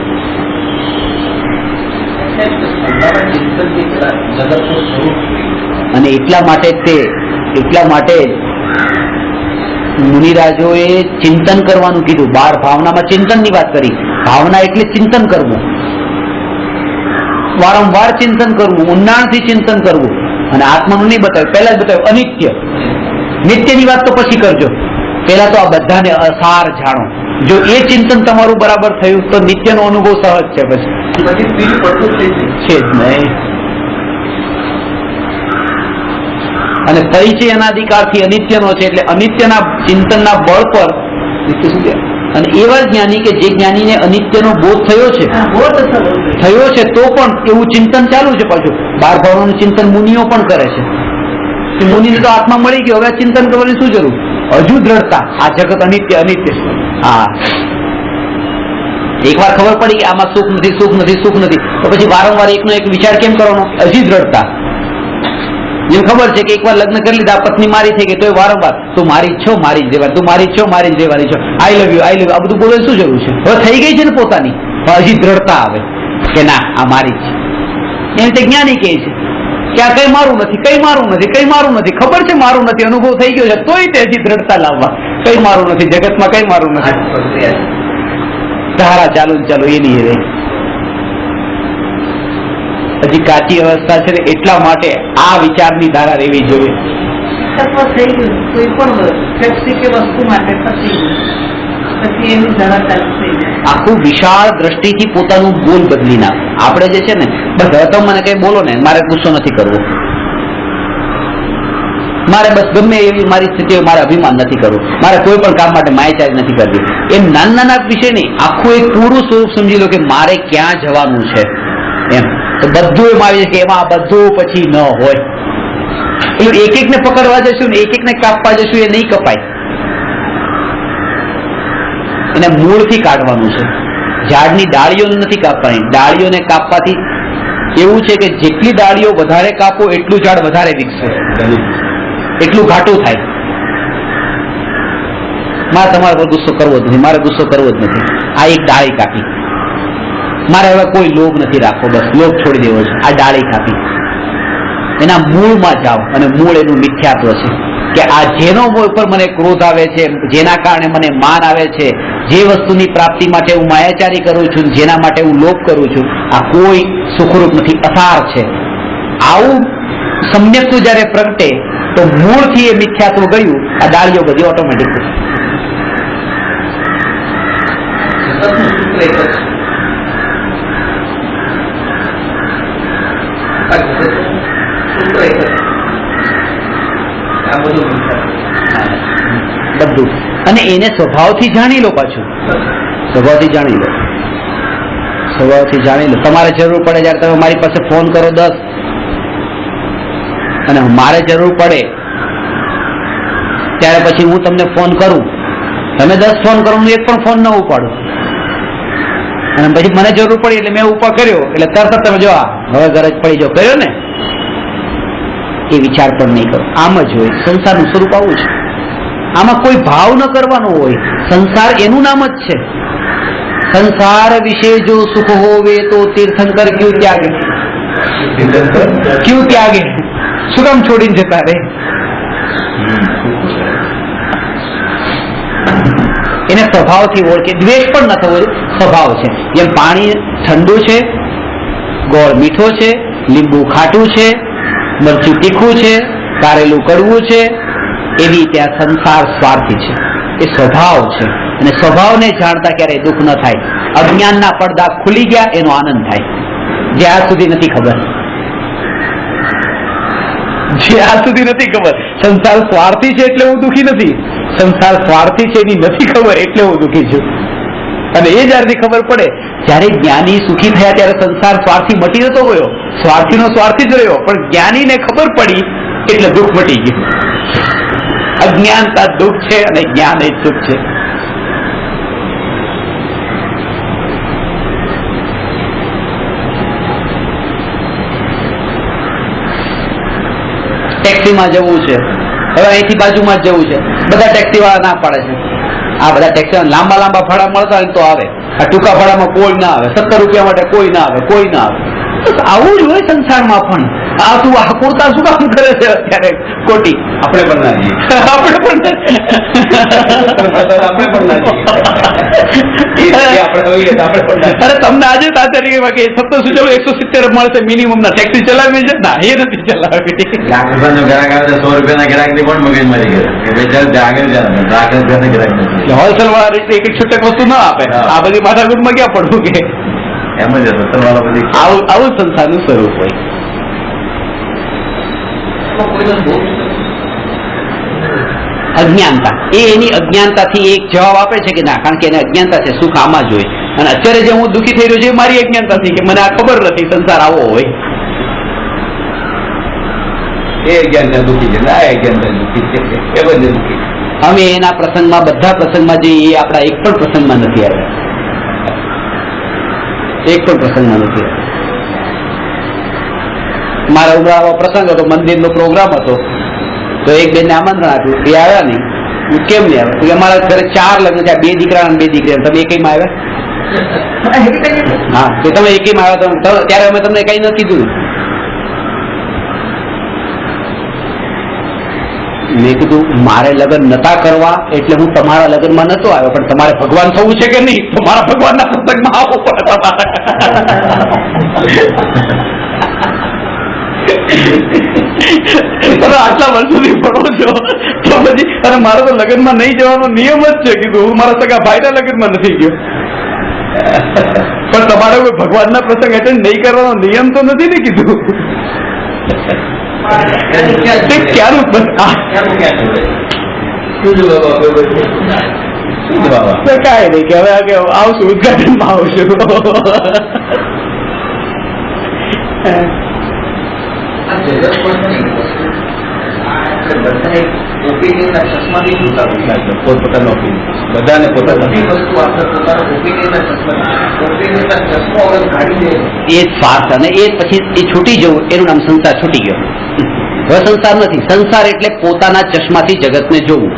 અને એટલા માટે મુનિરાજોએ ચિંતન કરવાનું કીધું. 12 ભાવનામાં ચિંતનની વાત કરી. ભાવના એટલે ચિંતન કરવું, વારંવાર ચિંતન કરવું, ઊંડાણથી ચિંતન કરવું. અને આત્માનું નહીં બતાવ્યું, પહેલા જ બતાવ્યું અનિત્ય. નિત્યની વાત તો પછી કરજો, પહેલા તો આ બધાને અસાર જાણો. જો એ ચિંતન તમારું બરાબર થયું તો નિત્યનો અનુભવ સહજ છે. પછી પીઠ પડતું થઈ છે જ નહીં. અને પરિચય અનાધિકારથી અનિત્યનો છે, એટલે અનિત્યના ચિંતનના બળ પર નિત્ય શું કહેવાય. અને એવા જ્ઞાની કે જે જ્ઞાનીને અનિત્યનો બોધ થયો છે, તો પણ એવું ચિંતન ચાલુ છે. પાછું 12 ભાવોનું ચિંતન મુનિઓ પણ કરે છે. મુનિને તો આત્મા મળી ગયો, હવે ચિંતન કરવાની શું જરૂર? હજુ દ્રઢતા, આ જગત અનિત્ય અનિત્ય. હા, એકવાર ખબર પડી કે આમાં સુખ નથી, સુખ નથી, સુખ નથી, તો પછી વારંવાર એકનો એક વિચાર કેમ કરવાનો? હજી દ્રઢતા. જેમ ખબર છે કે એકવાર લગ્ન કરી લીધા, પત્ની મારી થઈ ગઈ, તો વારંવાર તું મારી જ છો, મારી જ રહેવાની, તું મારી જ છો, મારી જ રહેવાની છો, આઈ love you, I love you, આ બધું બોલવાની શું જરૂર છે? હવે થઈ ગઈ છે ને પોતાની, હજી દ્રઢતા આવે કે ના આ મારી જ છે. એમ રીતે જ્ઞાની કહે છે કે આ કઈ મારું નથી, કઈ મારું નથી, કઈ મારું નથી. ખબર છે મારું નથી, અનુભવ થઈ ગયો છે, તોય તે હજી દ્રઢતા લાવવા, કઈ મારું નથી, જગતમાં કઈ મારું નથી. ધારા ચાલુ ચાલુ એની રહે. હજી કાચી અવસ્થા છે ને, એટલા માટે આ વિચારની ધારા રહેવી જોઈએ. તત્વ થઈ ગયું કોઈ પણ વ્યક્તિ કે વસ્તુ માટે પછી એની ધારા ચાલુ થઈ જાય. આખું વિશાળ દ્રષ્ટિથી પોતાનું બોલ બદલી નાખ. આપણે જે છે ને, બસ હવે તો મને કઈ બોલો ને, મારે ગુસ્સો નથી કરવો, મારે બસ ગમે એવી મારી સ્થિતિ હોય, મારે અભિમાન નથી કરવું, મારે કોઈ પણ કામ માટે માયાચારી નથી કરવી. એમ નાના નાના વિષય નહીં, આખું એક પૂરું સ્વરૂપ સમજી લો કે મારે ક્યાં જવાનું છે. એમ તો બધું એમ આવી કે એમાં બધું પછી ન હોય. એટલે એક એકને પકડવા જશું ને એક એકને કાપવા જશું, એ નહીં કપાય. એને મૂળથી કાઢવાનું છે. ઝાડની ડાળીઓને નથી કાપવાની, ડાળીઓને કાપવાથી એવું છે કે જેટલી ડાળીઓ વધારે કાપો એટલું ઝાડ વધારે વિકસે, એટલું ઘાટું થાય. મારે તમારા પર ગુસ્સો કરવો જ નથી, મારે ગુસ્સો કરવો જ નથી. આ એક ડાળી કાપી, મારે હવે કોઈ લોભ નથી રાખવો, બસ લોભ છોડી દેવો છે. આ ડાળી કાપી, એના મૂળમાં જાઓ, અને મૂળ એનું મિથ્યાત્વ છે કે આ જેનો ઉપર મને ક્રોધ આવે છે, જેના કારણે મને માન આવે છે, જે વસ્તુની પ્રાપ્તિ માટે હું માયાચારી કરું છું, જેના માટે હું લોભ કરું છું, આ કોઈ સુખરૂપ નથી, અસાર છે. આવું સમ્યકતું જયારે પ્રગટે તો મૂળથી એ મિથ્યાત્વ ગયું, આ ડાળીઓ બધી ઓટોમેટિક. જગતનું સૂત્ર એક જ છે. આ જગતનું સૂત્ર એક જ છે. આ બધું બધું. અને એને સ્વભાવથી જાણી લો, પાછું સ્વભાવથી જાણી લો, સ્વભાવથી જાણી લો. તમારે જરૂર પડે જ્યારે તમે મારી પાસે ફોન કરો 10, અને મારે જરૂર પડે ત્યારે પછી હું તમને ફોન કરું, તમે 10 ફોન કરો, હું એક પણ ફોન ન ઉપાડું, અને પછી મને જરૂર પડી એટલે મેં ઉપર કર્યો એટલે તરત તમે જો હવે ગરજ પડી જો કર્યો ને, એ વિચાર પણ નહીં કરો. આમ જ હોય સંસારનું સ્વરૂપ, આવું છે. આમાં કોઈ ભાવ ન કરવાનો હોય. સંસાર એનું નામ જ છે. સંસાર વિશે જો સુખ હોવે તો તીર્થંકર ક્યુ ત્યાગે, ક્યુ ત્યાગે, શું કામ છોડીને જતા રે? એને સ્વભાવથી ઓળખે. દ્વેષ પણ ન થવો જોઈએ, સ્વભાવ છે. જેમ પાણી ઠંડુ છે, ગોળ મીઠો છે, લીંબુ ખાટું છે, મરચું તીખું છે, કારેલું કડવું છે, એવી ત્યાં સંસાર સ્વાર્થી છે. એ સ્વભાવ છે, અને સ્વભાવને જાણતા ક્યારેય દુઃખ ન થાય. અજ્ઞાનના પડદા ખુલી ગયા એનો આનંદ થાય, જે આજ સુધી નથી ખબર, જે આજ સુધી નથી ખબર. સંસાર સ્વાર્થી છે એટલે હું દુઃખી નથી, સંસાર સ્વાર્થી છે એની નથી ખબર એટલે હું દુઃખી છું. અને એ જ્યારથી ખબર પડે, જ્યારે જ્ઞાની સુખી થયા ત્યારે સંસાર સ્વાર્થી મટી નતો ગયો, સ્વાર્થીનો સ્વાર્થી જ રહ્યો, પણ જ્ઞાનીને ખબર પડી એટલે દુઃખ મટી ગયું. અજ્ઞાનતા દુઃખ છે અને જ્ઞાન એ સુખ છે. ટેક્સીમાં જવું છે, હવે અહીંથી બાજુમાં જ જવું છે, બધા ટેક્સી વાળા ના પાડે છે. આ બધા ટેક્સી લાંબા લાંબા ભાડા મળતા હોય તો આવે, આ ટૂંકા ભાડામાં કોઈ ના આવે, 17 રૂપિયા માટે કોઈ ના આવે, કોઈ ના આવે. આવું જ હોય સંસારમાં પણ. આ તું આ કુર્તા શું કામ કરે છે અત્યારે ખોટી? આપણે પણ ના જઈએ, આપણે પણ આપણે પણ ના જઈએ. અરે તમને આજે તાત્કાલિક કે 1770 મળશે મિનિમમ ના, ટેક્સી ચલાવી છે ના, એ નથી ચલાવી. લાખ રૂપિયાનો ગ્રાહક આવે 100 રૂપિયાના ગ્રાહક ની પણ મગજ મારી ગયો કે આગળ લાખ રૂપિયાના ગ્રાહક નથી. હોલસેલ વાળા રીતે એક છૂટક વસ્તુ ના આપે. આ બધી માથાકૂટમાં ક્યાં પડવું કે એમ જ બધી આવું સંસારનું સ્વરૂપ હોય. અજ્ઞાનતા, એ એની અજ્ઞાનતાથી એક જવાબ આપે છે કે ના, કારણ કે એને અજ્ઞાનતા છે, સુખ આમાં જ હોય. અને અત્યારે જે હું દુઃખી થઈ રહ્યો છું એ મારી અજ્ઞાનતાથી, કે મને આ ખબર નથી સંસાર આવો હોય. એ અજ્ઞાનતા દુઃખી છે, ના અજ્ઞાનતા દુઃખી છે, એ બધે દુઃખી. અમે એના પ્રસંગમાં, બધા પ્રસંગમાં જઈએ, એ આપણા એક પણ પ્રસંગમાં નથી આવ્યા, એક પણ પ્રસંગમાં નથી આવ્યા. મારા ઉમરાળો પ્રસંગ હતો, મંદિરનો પ્રોગ્રામ હતો, તો એક બેનને આમંત્રણ આપ્યું, એ આવ્યા નહીં. હું કેમ નહીં આવ્યા? અમારા ઘરે 4 લગ્ન થયા, 2 દીકરા અને 2 દીકરી, તમે એકમાં આવ્યા? હા, તો તમે એકમાં આવ્યા, ત્યારે અમે તમને કઈ ન કીધું. મેં કીધું મારે લગ્ન નતા કરવા એટલે હું તમારા લગ્નમાં નતો આવ્યો, પણ તમારે ભગવાન થવું છે કે નહીં, તો મારા ભગવાનના પ્રસંગમાં આવવું પડે તમારે. તમે આટલા વર્ષોથી ભણો છો તો પછી, અને મારો તો લગ્નમાં નહીં જવાનો નિયમ જ છે. કીધું હું મારા સગા ભાઈના લગ્નમાં નથી ગયો, પણ તમારે કોઈ ભગવાનના પ્રસંગ એટેન્ડ નહીં કરવાનો નિયમ તો નથી ને કીધું. ક્યારું કાંઈ નહીં, કે હવે આવશું, ઉદઘાટનમાં આવશું. આ જગત પણ નહીં. આ આપણે બધા એક ઓપિનિયનના ચશ્માથી જોતા હોય. પોતપોતાનો opinion. બધાને પોતાનો બધી વસ્તુ આપણે પોતાના ઓપિનિયનના ચશ્માથી, ઓપિનિયનના ચશ્મા વગર કાઢી દે. એ સ્વાર્થ અને એ પછી એ છૂટી જવું એનું નામ સંસાર છૂટી ગયો. હવે સંસાર નથી. સંસાર એટલે પોતાના ચશ્માથી જગતને જોવું,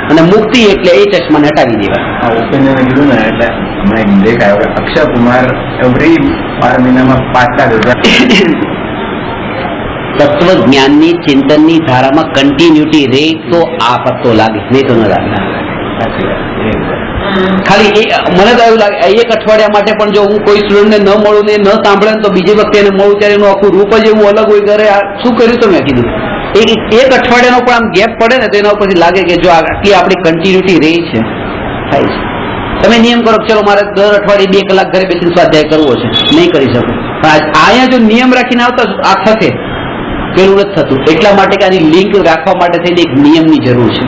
અને મુક્તિ એટલે એ ચશ્માને હટાવી દેવા. ઓપિનિયન કીધું ને એટલે હમણાં એક બ્રેક આવ્યો કે અક્ષય કુમાર એવરી 12 મહિનામાં 5,000 તત્વજ્ઞાનની ચિંતનની ધારામાં કન્ટિન્યુટી રહે તો આ પત્તો લાગે, નહીં તો ન લાગે. ખાલી મને તો એવું લાગે એક અઠવાડિયા માટે પણ જો હું કોઈ સ્ટુડન્ટને ન મળું ને ન સાંભળે ને તો બીજી વખતે એને મળું ત્યારે એનું આખું રૂપ જ એવું અલગ હોય. ઘરે શું કર્યું તો મેં કીધું એક અઠવાડિયાનો પણ આમ ગેપ પડે ને તો એના પછી લાગે કે જો આટલી આપણી કન્ટિન્યુટી રહી છે, થાય છે. તમે નિયમ કરો ચલો મારે દર અઠવાડિયે 2 કલાક ઘરે બેસીને સ્વાધ્યાય કરવો છે, નહીં કરી શકો. પણ અહીંયા જો નિયમ રાખીને આવતા આ થશે, પેલું નથી થતું. એટલા માટે કે આની લિંક રાખવા માટે થઈને એક નિયમની જરૂર છે.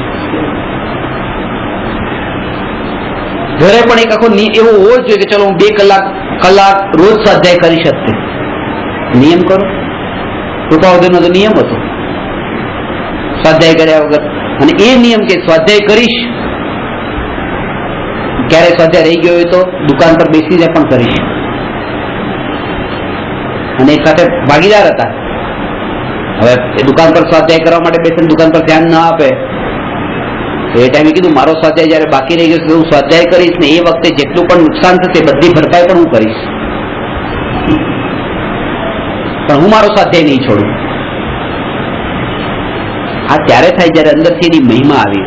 ઘરે પણ એક આખો એવો હોવો જ જોઈએ કે ચલો હું 2 કલાક રોજ સ્વાધ્યાય કરી શકતે. નિયમ કરો. કૃપાવર્ધનનો તો નિયમ હતો સ્વાધ્યાય કર્યા વગર, અને એ નિયમ કે સ્વાધ્યાય કરીશ, ક્યારે સ્વાધ્યાય રહી ગયો હોય તો દુકાન પર બેસીને પણ કરીશ. અને એક સાથે ભાગીદાર હતા. હવે એ દુકાન પર સ્વાધ્યાય કરવા માટે બેસીને દુકાન પર ધ્યાન ના આપે તો એ ટાઈમે કીધું મારો સ્વાધ્યાય જયારે બાકી રહી ગયો હું સ્વાધ્યાય કરીશ ને એ વખતે જેટલું પણ નુકસાન થશે બધી ભરપાઈ પણ હું કરીશ, પણ હું મારો સ્વાધ્યાય નહીં છોડું. આ ત્યારે થાય જયારે અંદરથી એની મહિમા આવી.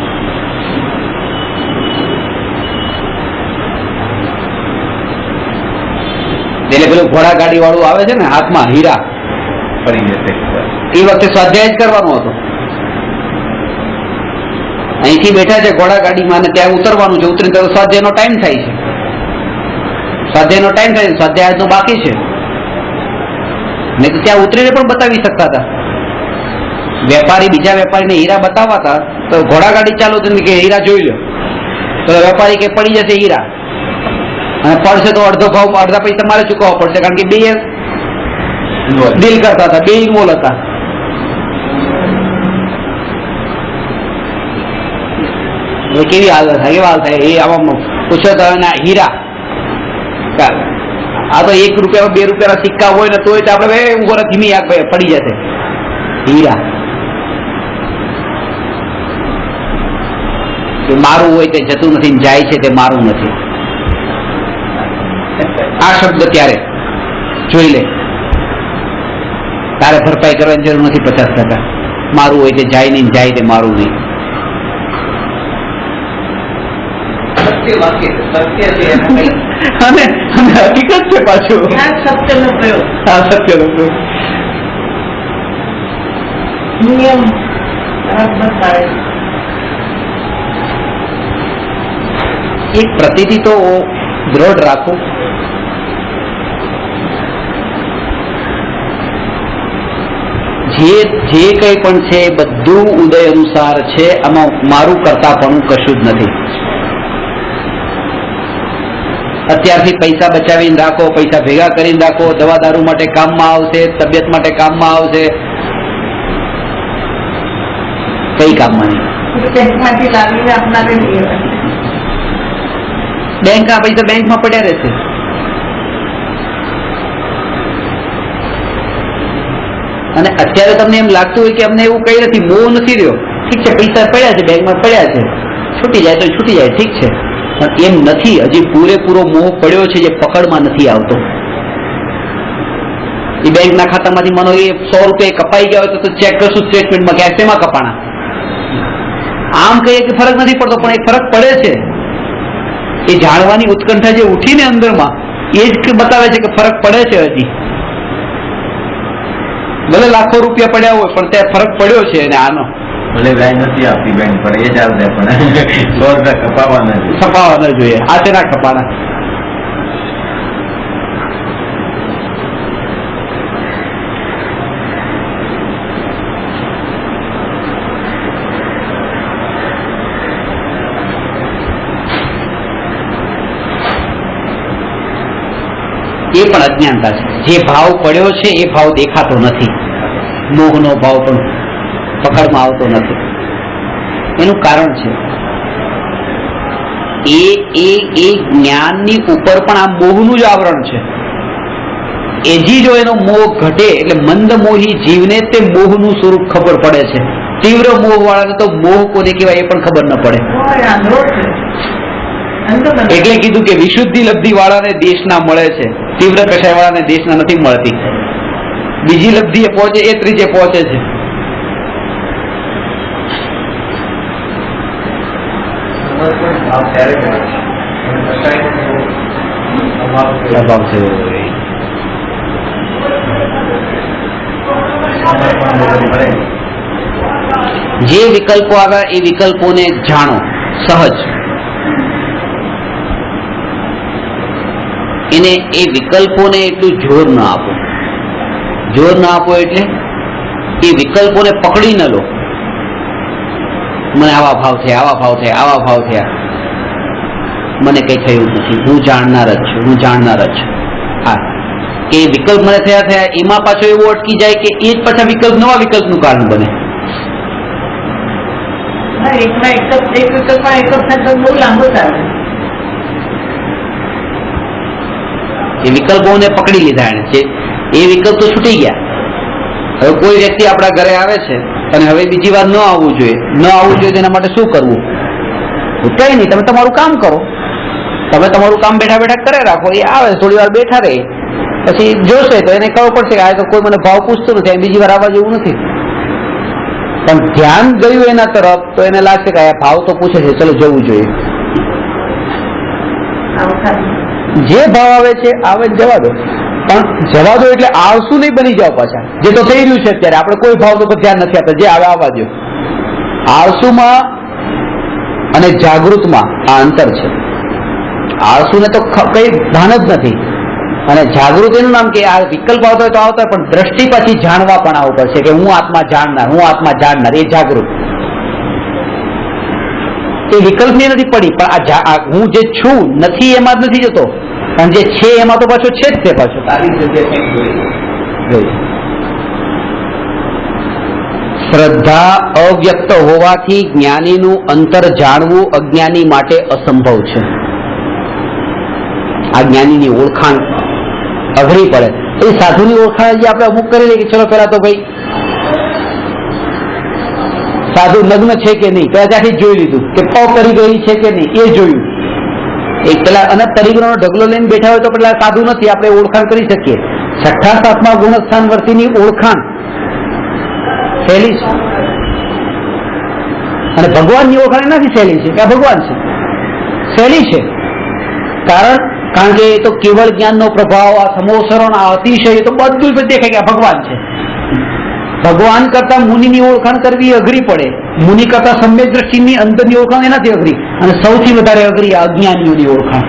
એટલે પેલું ઘોડા ગાડી વાળું આવે છે ને હાથમાં હીરા, પડી જશે. એ વખતે સ્વાધ્યાય જ કરવાનો હતો. અહીંથી બેઠા છે ઘોડા ગાડીમાં અને ત્યાં ઉતરવાનું છે, ઉતરીને તો સ્વાધ્યાયનો ટાઈમ થાય છે. સ્વાધ્યાયનો ટાઈમ થાય છે, સ્વાધ્યાય તો બાકી છે. નહીં તો ત્યાં ઉતરીને પણ બતાવી શકતા હતા. વેપારી બીજા વેપારીને હીરા બતાવવા હતા તો ઘોડા ગાડી ચાલુ હતી કે હીરા જોઈ લો, તો વેપારી કે પડી જશે હીરા, અને પડશે તો અડધો ભાવ અડધા પૈસા મારે ચૂકવવા પડશે, કારણ કે બે ડીલ કરતા હતા, બે ઇન્વોલ્વ હતા. કેવી હાલત થાય, કેવા હાલ થાય એ આમાં પૂછો તો હીરા. આ તો 1 રૂપિયા 2 રૂપિયાના સિક્કા હોય ને તોય આપડે ઉભો ધીમી આગ પડી જશે. હીરા મારું હોય તે જતું નથી, જાય છે તે મારું નથી. આ શબ્દ ત્યારે જોઈ લે, તારે ભરપાઈ કરવાની જરૂર નથી 50%. મારું હોય તે જાય નહીં, જાય તે મારું નહીં. સત્ય વાક્ય સત્ય છે અને હકીકત છે પાછું. સત્યનો પ્રયોગ, આ સત્યનો પ્રયોગ. નિયમ બતાવે. એક પ્રતિથી તો દ્રઢ રાખો. જે કંઈ પણ છે બધું ઉદય અનુસાર છે, આમાં મારું કરતા પણ કશું જ નથી. અત્યારથી પૈસા બચાવીને રાખો, પૈસા ભેગા કરીને રાખો, દવા દારૂ માટે કામમાં આવશે, તબિયત માટે કામમાં આવશે, કઈ કામમાં નહીં. બેંકમાંથી લાવીને આપનારે બેંક આ પૈસા બેંકમાં પડ્યા રહેશે. અને અત્યારે તમને એમ લાગતું હોય કે અમને એવું કઈ નથી, મોહ નથી રહ્યો, ઠીક છે પૈસા પડ્યા છે બેંકમાં પડ્યા છે, છૂટી જાય તો છૂટી જાય, ઠીક છે. પણ એમ નથી, હજી પૂરેપૂરો મોહ પડ્યો છે જે પકડમાં નથી આવતો. એ બેંકના ખાતામાંથી માનો એ 100 રૂપિયા કપાઈ ગયા હોય તો ચેક કરશું સ્ટેટમેન્ટમાં કે શેમાં કપાણા. આમ કહીએ કે ફરક નથી પડતો, પણ એ ફરક પડે છે. એ જાણવાની ઉત્કંઠા જે ઉઠીને અંદરમાં એ જ બતાવે છે કે ફરક પડે છે. હજી ભલે લાખો રૂપિયા પડ્યા હોય પણ ત્યાં ફરક પડ્યો છે. અને આનો ભલે ગાય નથી આપતી બેંક પણ એ ચાલશે, પણ 100 રૂપિયા ખપાવાના જોઈએ. આ તેના ખપાના. એ પણ અજ્ઞાનતા છે. જે ભાવ પડ્યો છે એ ભાવ દેખાતો નથી. મોહનો ભાવ પણ પકડમાં આવતો નથી. એનું કારણ છે એ જ્ઞાનની ઉપર પણ આ મોહનું જ આવરણ છે. એજી જો એનો મોહ ઘટે એટલે મંદમોહી જીવને તે મોહનું સ્વરૂપ ખબર પડે છે. તીવ્ર મોહ વાળાને તો મોહ કોને કહેવાય એ પણ ખબર ન પડે. એટલે કીધું કે વિશુદ્ધિ લબ્ધિ વાળાને દેશના મળે છે, તીવ્ર કષાય વાળાને દેશના નથી મળતી. બીજી લબ્ધિ એ પહોંચે એ ત્રીજે પહોંચે છે. ભાવ ત્યારે કહેવાય છે. અને કસાયનો અભાવ છે. જે વિકલ્પો આવ્યા એ વિકલ્પોને જાણો સહજ. એને એ વિકલ્પોને એટલું જોર ન આપો. જોર ન આપો એટલે એ વિકલ્પોને પકડી ન લો. મને આવા ભાવ થયા, આવા ભાવ થયા, આવા ભાવ થયા, મને કઈ થયું નથી, હું જાણનાર જ છું, હું જાણનાર જ છું. હા, એ વિકલ્પ મને થયા એમાં પાછો એવો અટકી જાય કે એ જ પાછા વિકલ્પ નવા વિકલ્પનું કારણ બને. એક વિકલ્પમાં એક જ બહુ લાંબો ચાલે. એ વિકલ્પોને પકડી લીધા એને છે. એ વિકલ્પ તો છૂટી ગયા. હવે કોઈ વ્યક્તિ આપણા ઘરે આવે છે અને હવે બીજી વાર ન આવવું જોઈએ, ન આવવું જોઈએ તેના માટે શું કરવું? કઈ નહીં, તમે તમારું કામ કરો. તમે તમારું કામ બેઠા બેઠા કરે રાખો. એ આવે થોડી વાર બેઠા રહે, પછી જોશે તો એને ખબર પડશે કે આ તો કોઈ મને ભાવ પૂછતું નથી, બીજી વાર આવવા જેવું નથી. પણ ધ્યાન ગયું એના તરફ તો એને લાગશે કે આ ભાવ તો પૂછે છે, ચલો જવું જોઈએ. જે ભાવ આવે છે આવે જવા દો. પણ જવા દો એટલે આળસુ નહીં બની જાવ પાછા, જે તો થઈ રહ્યું છે અત્યારે. આપણે કોઈ ભાવ તો ધ્યાન નથી આપતા, જે આવે આવવા દો. આળસુમાં અને જાગૃતમાં આ અંતર છે. આળસુને તો કઈ ભાન જ નથી, અને જાગૃત એનું નામ કે આ વિકલ્પ આવતો હોય તો આવતા, પણ દ્રષ્ટિ પછી જાણવા પણ આવું પડશે કે હું આત્મા જાણનાર, હું આત્મા જાણનાર. એ જાગૃત. એ વિકલ્પની નથી પડી, પણ આ હું જે છું નથી એમાં જ નથી જતો, પણ જે છે એમાં તો પાછો છે જ. તે પાછો સારી જગ્યાએ જોઈ. શ્રદ્ધા અવ્યક્ત હોવાથી જ્ઞાનીનું અંતર જાણવું અજ્ઞાની માટે અસંભવ છે. આ જ્ઞાનીની ઓળખાણ અઘરી પડે. એ સાધુની ઓળખાણ જે આપણે અમુક કરી લઈએ કે ચલો પેલા તો ભાઈ સાધુ નગ્ન છે કે નહીં, પેલા ત્યાંથી જોઈ લીધું કે પગ કરી ગઈ છે કે નહીં એ જોયું. એક પેલા અને પરિગ્રહનો ઢગલો લઈને બેઠા હોય તો પેલા સાધુ નથી, આપણે ઓળખાણ કરી શકીએ. છઠ્ઠા સાતમા ગુણસ્થાન વર્તીની ઓળખાણ સહેલી છે, અને ભગવાનની ઓળખાણ નથી સહેલી છે કે આ ભગવાન છે. સહેલી છે કારણ કે એ તો કેવળ જ્ઞાનનો પ્રભાવ, આ સમોસરણ, આ અતિશય, એ તો બધું જ દેખાય કે આ ભગવાન છે. ભગવાન કરતા મુનિની ઓળખાણ કરવી અઘરી પડે. મુનિ કરતા સમ્યક દ્રષ્ટિની અંતરની ઓળખાણ એનાથી અઘરી, અને સૌથી વધારે અઘરી અજ્ઞાનીઓની ઓળખાણ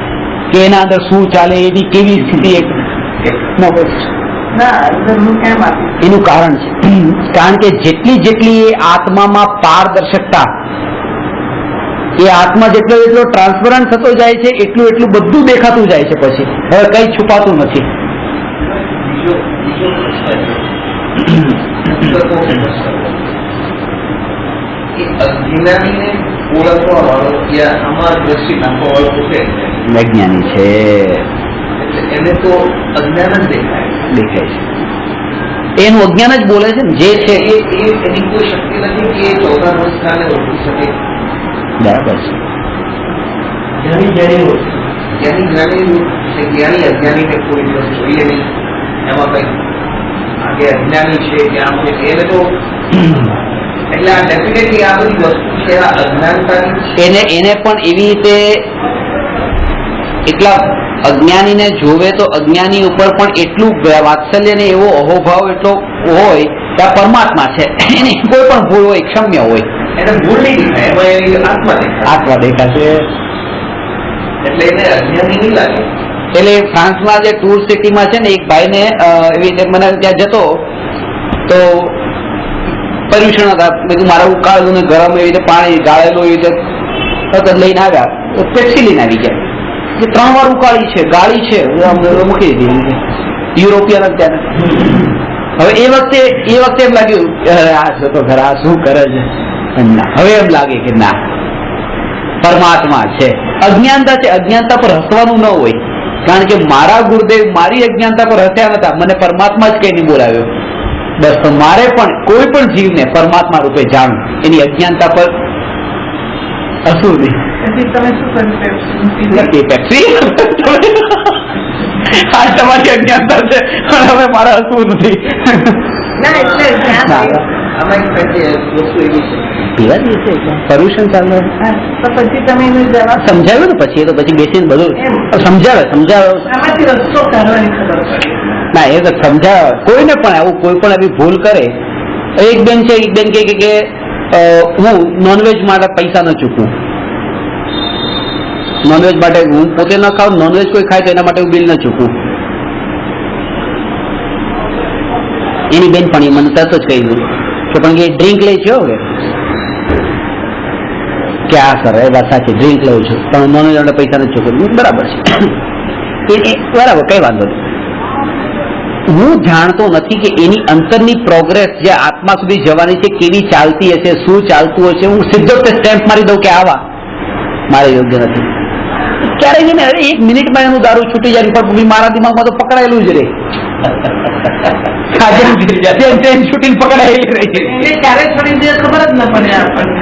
કે એના અંદર શું ચાલે, એની કેવી સ્થિતિ. એનું કારણ છે કારણ કે જેટલી એ આત્મામાં પારદર્શકતા, એ આત્મા જેટલો ટ્રાન્સપરન્ટ થતો જાય છે એટલું બધું દેખાતું જાય છે. પછી હવે કઈ છુપાતું નથી. અજ્ઞાનીને ઓળખવા વાળો યા આમાં દ્રષ્ટિ નાખવા વાળો છે વૈજ્ઞાનિક છે, એટલે એને તો અજ્ઞાન જ દેખાય છે. એનું અજ્ઞાન જ બોલે છે ને જે છે. એની કોઈ શક્તિ નથી કે એ ચોથા અવસ્થાને ઓળખી શકે. બરાબર છે. જ્ઞાની અજ્ઞાનીને કોઈ દિવસ જોઈએ નહીં. એમાં કઈ આગે અજ્ઞાની છે કે આમ છે એને તો એટલે આ ડેફિનેટલી આ બધી વસ્તુ છે આ અજ્ઞાનતાની. એને પણ એવી રીતે એટલા અજ્ઞાનીને જોવે તો અજ્ઞાની ઉપર પણ એટલું વાત્સલ્ય ને એવો અહોભાવ એટલો હોય કે આ પરમાત્મા છે, એની કોઈ પણ ભૂલ હોય ક્ષમ્ય હોય. એને ભૂલ નહીં દેખાય, એમાં એની આત્મા દેખાશે. એટલે એને અજ્ઞાની નહીં લાગે. એટલે ફ્રાન્સમાં જે ટૂર સિટીમાં છે ને એક ભાઈને એવી રીતે મને ત્યાં જતો તો પર્યુષણ હતા. મેં મારા ઉકાળેલું ને ગરમ એવી રીતે પાણી ગાળેલું એવી રીતે તરત લઈને આવ્યા તો પેપ્સી લઈને આવી ગયા. 3 વાર ઉકાળી છે, ગાળી છે, મૂકી દીધી યુરોપિયન ત્યાં. હવે એ વખતે એમ લાગ્યું આ તો ઘર આ શું કરે છે. ના, હવે એમ લાગે કે ના પરમાત્મા છે. અજ્ઞાનતા છે, અજ્ઞાનતા પર હસવાનું ન હોય, કારણ કે મારા ગુરુદેવ મારી અજ્ઞાનતા પર હસ્યા નતા, મને પરમાત્મા જ કહીને બોલાવ્યો. બસ તો મારે પણ કોઈ પણ જીવને પરમાત્મા રૂપે જાણવું, એની અજ્ઞાનતા પર હસવું નહીં. પછી તમે શું કર્યું? એ પેપ્સી આ તમારી અજ્ઞાનતા છે, પણ હવે મારે હસવું નથી. ના એટલે ના. આમાં એક વસ્તુ એવી છે પીવાની છે પર્યુષણ ચાલે. તો પછી તમે એને જવાબ સમજાવ્યું ને પછી, એ તો પછી બેસીને બધું એમ. સમજાવે. આમાંથી રસ્તો કાઢવાની ખબર પડી. ના, એ તો સમજાવે. કોઈને પણ આવું કોઈ પણ આવી ભૂલ કરે. એક બેન છે, એક બેન કે હું નોનવેજ માટે પૈસા ન ચૂકવું, નોનવેજ માટે હું પોતે ન ખાઉં, નોનવેજ કોઈ ખાય તો એના માટે હું બિલ ન ચૂકવું. એની બેન પણ મને તરત જ કહી દીધું કે પણ એ ડ્રિંક લે છે કે હા સર એ વાત સાચી, ડ્રિંક લઉં છું પણ નોનવેજ માટે પૈસા નથી ચૂકવું. બરાબર છે, બરાબર, કઈ વાંધો નહીં. હું જાણતો નથી કે એની અંતરની પ્રોગ્રેસ જે આત્મા સુધી જવાની છે કેવી ચાલતી હશે, શું ચાલતું હશે. હું સીધો તે સ્ટેમ્પ મારી દઉં કે આવા મારે યોગ્ય નથી. ક્યારેય છે ને, અરે 1 મિનિટમાં એનું દારૂ છૂટી જાય, પણ મારા દિમાગમાં તો પકડાયેલું જ રહે. ટ્રેન છૂટીને પકડાયેલી રહી. એને ક્યારે છોડી દે ખબર જ ન પડે આપણને.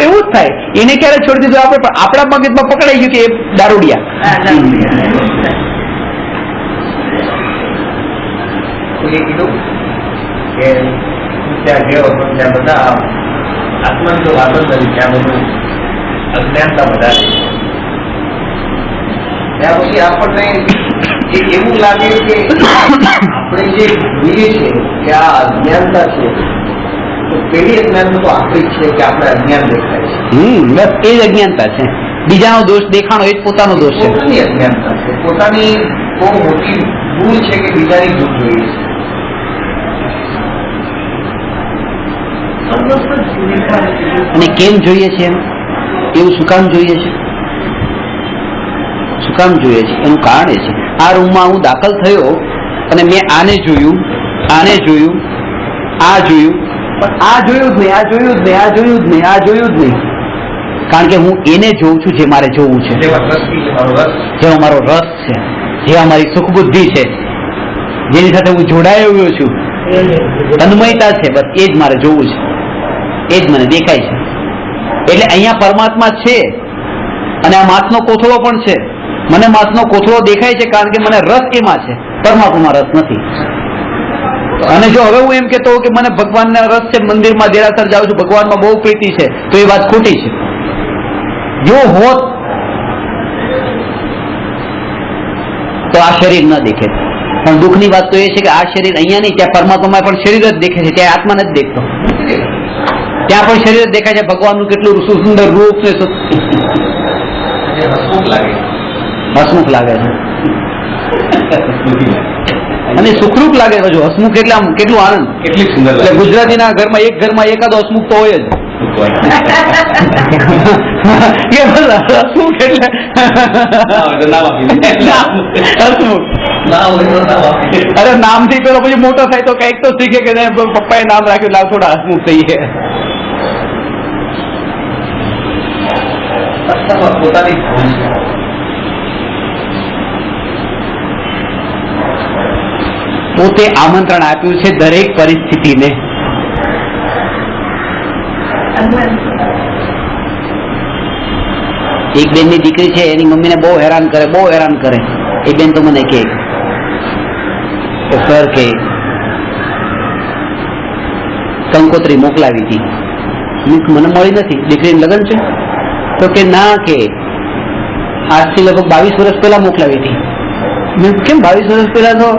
એવું જ થાય. એને ક્યારે છોડી દીધું આપણે, પણ આપણા મગજમાં પકડાઈ ગયું કે એ દારૂડિયા. કોઈએ કીધું કે ત્યાં ગયો પણ ત્યાં બધા આત્માની તો વાત જ નથી, ત્યાં બધું અજ્ઞાનતા વધારે. ત્યાં પછી આપણને એવું લાગે કે આપણે જે જોઈએ છે કે આ અજ્ઞાનતા છે, તો પેલી અજ્ઞાનતા તો આપણી જ છે કે આપણે અજ્ઞાન દેખાય છે. બસ એ જ અજ્ઞાનતા છે. બીજાનો દોષ દેખાણો એ જ પોતાનો દોષ છે. પોતાની અજ્ઞાનતા છે, પોતાની બહુ મોટી ભૂલ છે કે બીજાની ભૂલ જોઈએ છે. અને કેમ જોઈએ છે એમ, એવું શું કામ જોઈએ છે, શું કામ જોઈએ છે, એનું કારણ એ છે. આ રૂમમાં હું દાખલ થયો અને મેં આને જોયું, આને જોયું, આ જોયું, પણ આ જોયું જ નહીં, આ જોયું જ નહીં, આ જોયું જ નહીં, આ જોયું જ નહીં. કારણ કે હું એને જોઉં છું જે મારે જોવું છે, જેમાં દ્રષ્ટિ છે, મારો રસ જેવો મારો રસ છે, જે અમારી સુખ બુદ્ધિ છે, જેની સાથે હું જોડાયો છું, તન્મયતા છે, બસ એ જ મારે જોવું છે, એ જ મને દેખાય છે. એટલે અહીંયા પરમાત્મા છે અને આ માસનો કોથળો પણ છે. મને માસનો કોથળો દેખાય છે કારણ કે મને રસ એમાં છે, પરમાત્મામાં રસ નથી. અને જો હવે હું એમ કહેતો હોઉં કે મને ભગવાનના રસ છે, મંદિરમાં દેરાસર જાઉં છું, ભગવાનમાં બહુ પ્રીતિ છે, તો એ વાત ખોટી છે. જો હોત તો આ શરીર ન દેખે. પણ દુઃખની વાત તો એ છે કે આ શરીર અહીંયા નહીં, ત્યાં પરમાત્મામાં પણ શરીર જ દેખે છે, ત્યાં આત્મા નથી દેખતો. ત્યાં પણ શરીર જ દેખાય છે. ભગવાનનું કેટલું સુંદર રૂપ ને હસમુખ લાગે, હસમુખ લાગે છે અને સુખરૂપ લાગે છે. હસમુખ એટલે આમ કેટલું આનંદ, કેટલી સુંદર એટલે ગુજરાતીના ઘરમાં એક ઘરમાં એકાદો હસમુખ તો હોય જ. હસમુખ એટલે હસમુખ. અરે નામથી પેલો પછી મોટો થાય તો કઈક તો શીખે કે પપ્પાએ નામ રાખ્યું, લાવ થોડા હસમુખ થઈએ. પોતાની ભૂલ છે. પોતે આમંત્રણ આપ્યું છે દરેક પરિસ્થિતિને. એક બેનની દીકરી છે, એની મમ્મીને બહુ હેરાન કરે, બહુ હેરાન કરે. એ બેન તો મને કે સર કે કંકોત્રી મોકલાવી હતી, મને મળી નથી, દીકરીને લગ્ન છે, તો કે ના કે આજથી લગભગ 22 વર્ષ પહેલા મોકલાવી હતી. મેં કેમ 22 વર્ષ પહેલા તો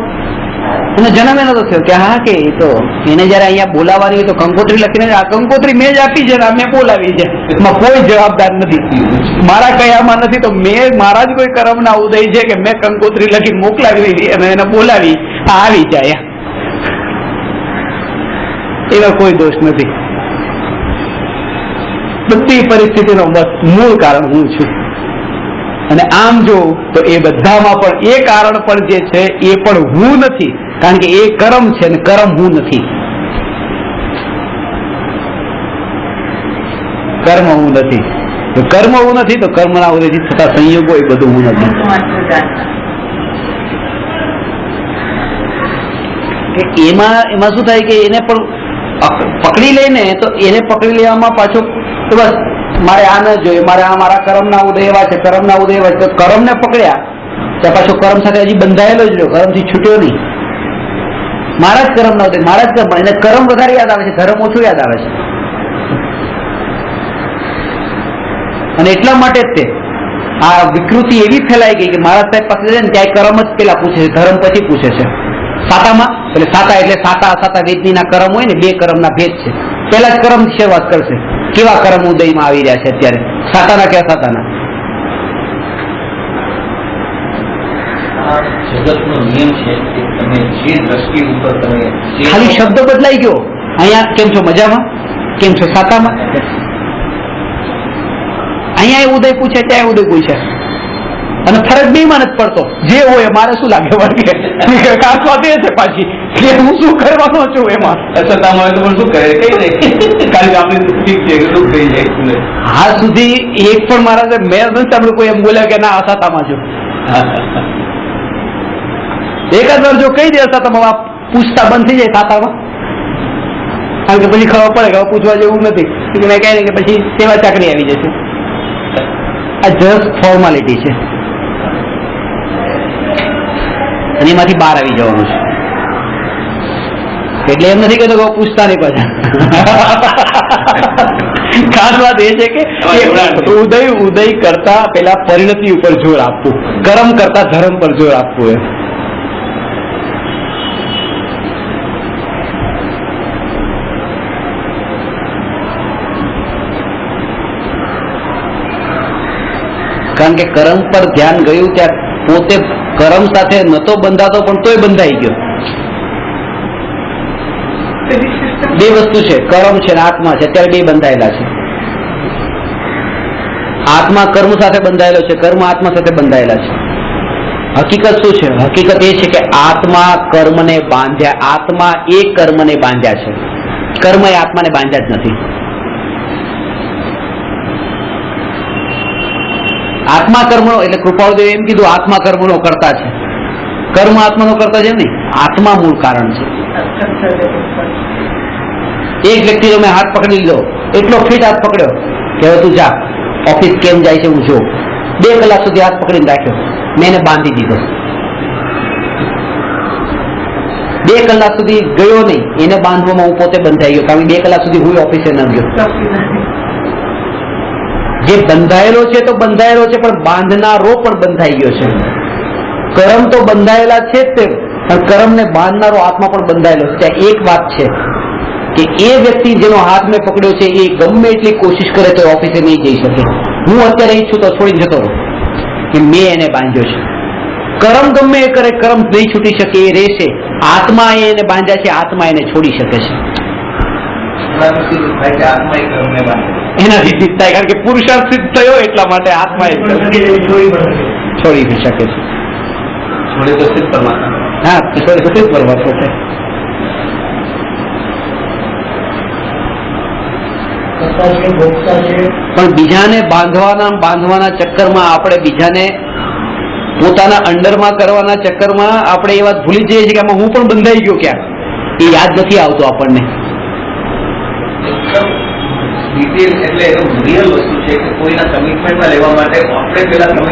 એને જન્મ એનો તો થયો કે હા કે એ તો એને જયારે અહીંયા બોલાવવાની હોય તો કંકોત્રી લખીને, આ કંકોત્રી મેં જ આપી છે, મેં બોલાવી છે, એમાં કોઈ જવાબદાર નથી, મારા કયામાં નથી. તો મેં મારા જ કોઈ કર્મના ઉદય છે કે મેં કંકોત્રી લખી મોકલાવી દીધી અને એને બોલાવી, આવી જાય, એનો કોઈ દોષ નથી. બધી પરિસ્થિતિનો બસ મૂળ કારણ હું છું. અને આમ જો તો એ બધામાં પણ એ કારણ પણ જે છે એ પણ હું નથી, કારણ કે એ કર્મ છે અને કર્મ હું નથી. કર્મ હું નથી. તો કર્મ હું નથી તો કર્મના ઉદયથી થતા સંયોગો એ બધું હું નથી. કે એમાં શું થાય કે એને પણ પકડી લઈને તો એને પકડી લેવામાં પાછો તો બસ મારે આ ન જોઈએ, મારે આ મારા કર્મના ઉદય એવા છે, કર્મના ઉદય એવા છે. તો કર્મને પકડ્યા ત્યાં પાછો કર્મ સાથે હજી બંધાયેલો જ રહ્યો, કર્મથી છૂટ્યો નહીં. મારા જ કર્મના ઉદય, મારા જ કર્મ. એને કર્મ વધારે યાદ આવે છે, ધર્મ ઓછું યાદ આવે છે. અને એટલા માટે જ તે આ વિકૃતિ એવી ફેલાઈ ગઈ કે મહારાજ સાહેબ પાસે છે ને ત્યાં કર્મ જ પેલા પૂછે છે, ધર્મ પછી પૂછે છે. સાતામાં એટલે સાતા અસાતા વેદનીના કર્મ હોય ને, બે કર્મના ભેદ છે. પેલા જ કર્મ શરૂઆત કરશે. કેવા કર્મ ઉદયમાં આવી રહ્યા છે અત્યારે, સાતાના કે અસાતાના? જગતનો નિયમ છે કે તમે જે દ્રષ્ટિ ઉપર તમે ખાલી શબ્દ બદલાઈ ગયો. અહીંયા કેમ છો, મજામાં? કેમ છો, સાતામાં? અહીંયા એ ઉદય પૂછે, ત્યાં ઉદય પૂછે, અને ફરક બે માં નથી પડતો. જે હોય મારે શું લાગે વળગે ખાસ વાત એ છે પાછી કે હું શું કરવાનો છું એમાં. અસતામાં હોય તો પણ શું કરે, કઈ નહીં, ખાલી આપણે ઠીક છે દુઃખ થઈ જાય. હાલ સુધી એક પણ મારા મેં નથી સાંભળ્યું કોઈ એમ બોલ્યા કે ના અસાતામાં છું. એકાદ વાર જો કહી દે અસાતામાં, પૂછતા બંધ થઈ જાય સાતામાં, કારણ કે પછી ખબર પડે કે પૂછવા જેવું નથી. મેં કહે કે પછી સેવા ચાકરી આવી જશે. આ જસ્ટ ફોર્માલિટી છે અને એમાંથી બહાર આવી જવાનું છે. એટલે એમ નથી કહેતો કે પૂછતા નહીં પાછા. ખાસ વાત એ છે કે ઉદય કરતા પેલા પરિણતિ ઉપર જોર આપવું, કર્મ કરતા ધર્મ પર જોર આપવું. એમ કારણ કે કર્મ પર ધ્યાન ગયું ત્યાં પોતે કર્મ સાથે નતો બંધાતો પણ તોય બંધાઈ ગયો. બે વસ્તુ છે, કર્મ છે ને આત્મા છે. અત્યારે બે બંધાયેલા છે. આત્મા કર્મ સાથે બંધાયેલો છે, કર્મ આત્મા સાથે બંધાયેલા છે. હકીકત શું છે? હકીકત એ છે કે આત્મા કર્મને બાંધ્યા, આત્મા એ કર્મને બાંધ્યા છે, કર્મ એ આત્માને બાંધ્યા જ નથી. આત્મા કર્મનો એટલે કૃપાળુદેવ એમ કીધું આત્મા કર્મનો કરતા છે, કર્મ આત્માનો કરતા છે નહીં. આત્મા મૂળ કારણ છે. એક વ્યક્તિનો મેં હાથ પકડી લીધો, એટલો ફિટ હાથ પકડ્યો કે હવે તું જા, ઓફિસ કેમ જાય છે હું જોઉં. 2 કલાક સુધી હાથ પકડીને રાખ્યો, મેં એને બાંધી દીધો. 2 કલાક સુધી ગયો નહીં, એને બાંધવામાં હું પોતે બંધાઈ ગયો, કારણ કે 2 કલાક સુધી હું ઓફિસે ન ગયો. જે બંધાયેલો છે તો બંધાયેલો છે, પણ બાંધનારો પણ બંધાઈ ગયો છે. કર્મ તો બંધાયેલા છે જ તે, પણ કર્મને બાંધનારો આત્મા પણ બંધાયેલો છે. ત્યાં એક વાત છે કે એ વ્યક્તિ જેનો હાથ મેં પકડ્યો છે એ ગમે એટલી કોશિશ કરે તો ઓફિસે નહીં જઈ શકે. હું અત્યારે અહીં છું તો છોડીને જતો રહું કે મેં એને બાંધ્યો છે. કર્મ ગમે એ કરે, કર્મ નહીં છૂટી શકે, એ રહેશે. આત્મા એને બાંધ્યા છે, આત્મા એને છોડી શકે છે. એનાથી સિદ્ધ થાય, કારણ કે પુરુષાર્થ સિદ્ધ થયો એટલા માટે આત્મા એ છોડી શકે છે. છોડે તો સિદ્ધ પરમાત્મા. હા, છોડે તો સિદ્ધ પરમાત્મા છે. પણ બીજાને બાંધવાના ચક્કરમાં આપણે બીજાને પોતાના અંડરમાં કરવાના ચક્કરમાં આપણે એ વાત ભૂલી જઈએ છીએ કે આમાં હું પણ બંધાઈ ગયો ક્યાં, એ યાદ નથી આવતો આપણને. ડિટેલ એટલે એનું રિયલ વસ્તુ છે કે કોઈના કમિટમેન્ટમાં લેવા માટે આપણે પેલા સમય.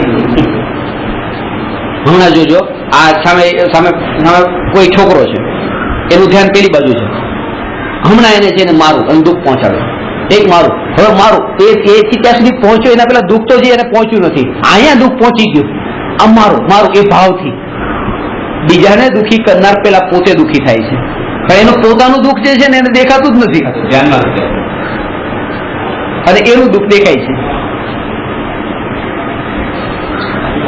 હમણાં જોજો, આ સામે સામે કોઈ છોકરો છે, એનું ધ્યાન પેલી બાજુ છે. હમણાં એને છે ને મારું અને દુઃખ પહોંચાડે, એક મારું, હવે મારું, એથી ત્યાં સુધી પહોંચ્યો, એના પેલા દુઃખ તો જે એને પહોંચ્યું નથી, અહીંયા દુઃખ પહોંચી ગયું. આમ મારું મારું એ ભાવથી બીજાને દુઃખી કરનાર પેલા પોતે દુઃખી થાય છે, પણ એનું પોતાનું દુઃખ જે છે ને એને દેખાતું જ નથી, ધ્યાનમાં નથી. અને એનું દુઃખ દેખાય છે.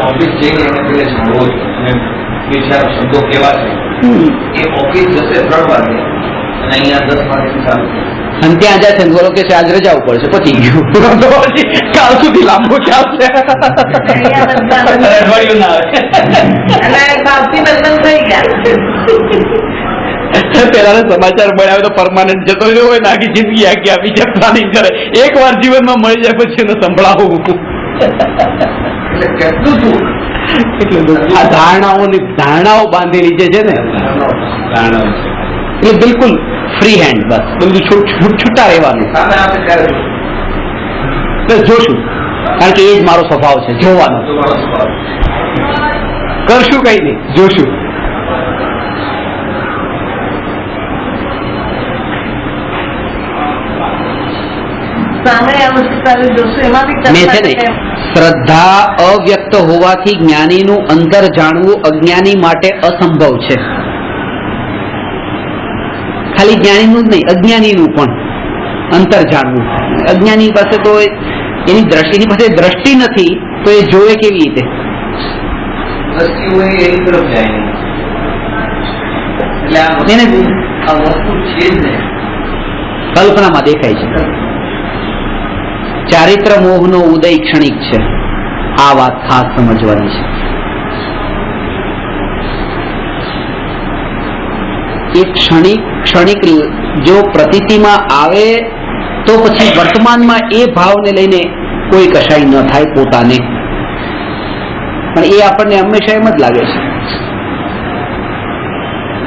ઓફિસ જઈને એને પેલે સાંભળવો છે અને બે ચાર શબ્દો કેવા છે. એ ઓફિસ જશે 3 વાગે અને અહીંયા 10 વાગે ચાલુ છે. અને ત્યાં જાય છે બોલો કે આજ રજા ઉપર છે, પતી ગયું. તો પછી કાલ સુધી લાંબુ ચાલશે. અઠવાડિયું ના આવે. અને કાપથી બંધન થઈ ગયા. પેલા સમાચાર મળ્યા તો પરમાનન્ટ જતો રહ્યો હોય ને આખી જિંદગી આખી આ બીજા પ્લાનિંગ કરે, એક વાર જીવનમાં મળી જાય પછી એને સંભળાવવું. એટલે કેટલું દુઃખ. આ ધારણાઓ બાંધેલી જે છે ને, ધારણાઓ એ બિલકુલ ફ્રી હેન્ડ, બસ બધું છૂટા રહેવાનું. સામે આપણે ક્યારે બસ જોશું, કારણ કે એ જ મારો સ્વભાવ છે, જોવાનો. તમારો સ્વભાવ? કરશું કઈ નહીં, જોશું. સામે આ વસ્તુ તારે જોશું એમાંથી મેં છે ને શ્રદ્ધા અવ્યક્ત હોવાથી જ્ઞાનીનું અંતર જાણવું અજ્ઞાની માટે અસંભવ છે. ખાલી જ્ઞાનીનું જ નહીં, અજ્ઞાનીનું પણ અંતર જાણવું. અજ્ઞાની પાસે તો એની દ્રષ્ટિ નથી, તો એ જોવે કેવી રીતે? દ્રષ્ટિ હોય એની તરફ જાય નહીં. એટલે આ વસ્તુ છે જ ને, કલ્પનામાં દેખાય છે. ચારિત્ર મોહનો ઉદય ક્ષણિક છે, આ વાત ખાસ સમજવાની છે. એ ક્ષણિક જો પ્રતીતિમાં આવે તો પછી વર્તમાનમાં એ ભાવને લઈને કોઈ કશાય ન થાય પોતાને, પણ એ આપણને હંમેશા એમ જ લાગે છે.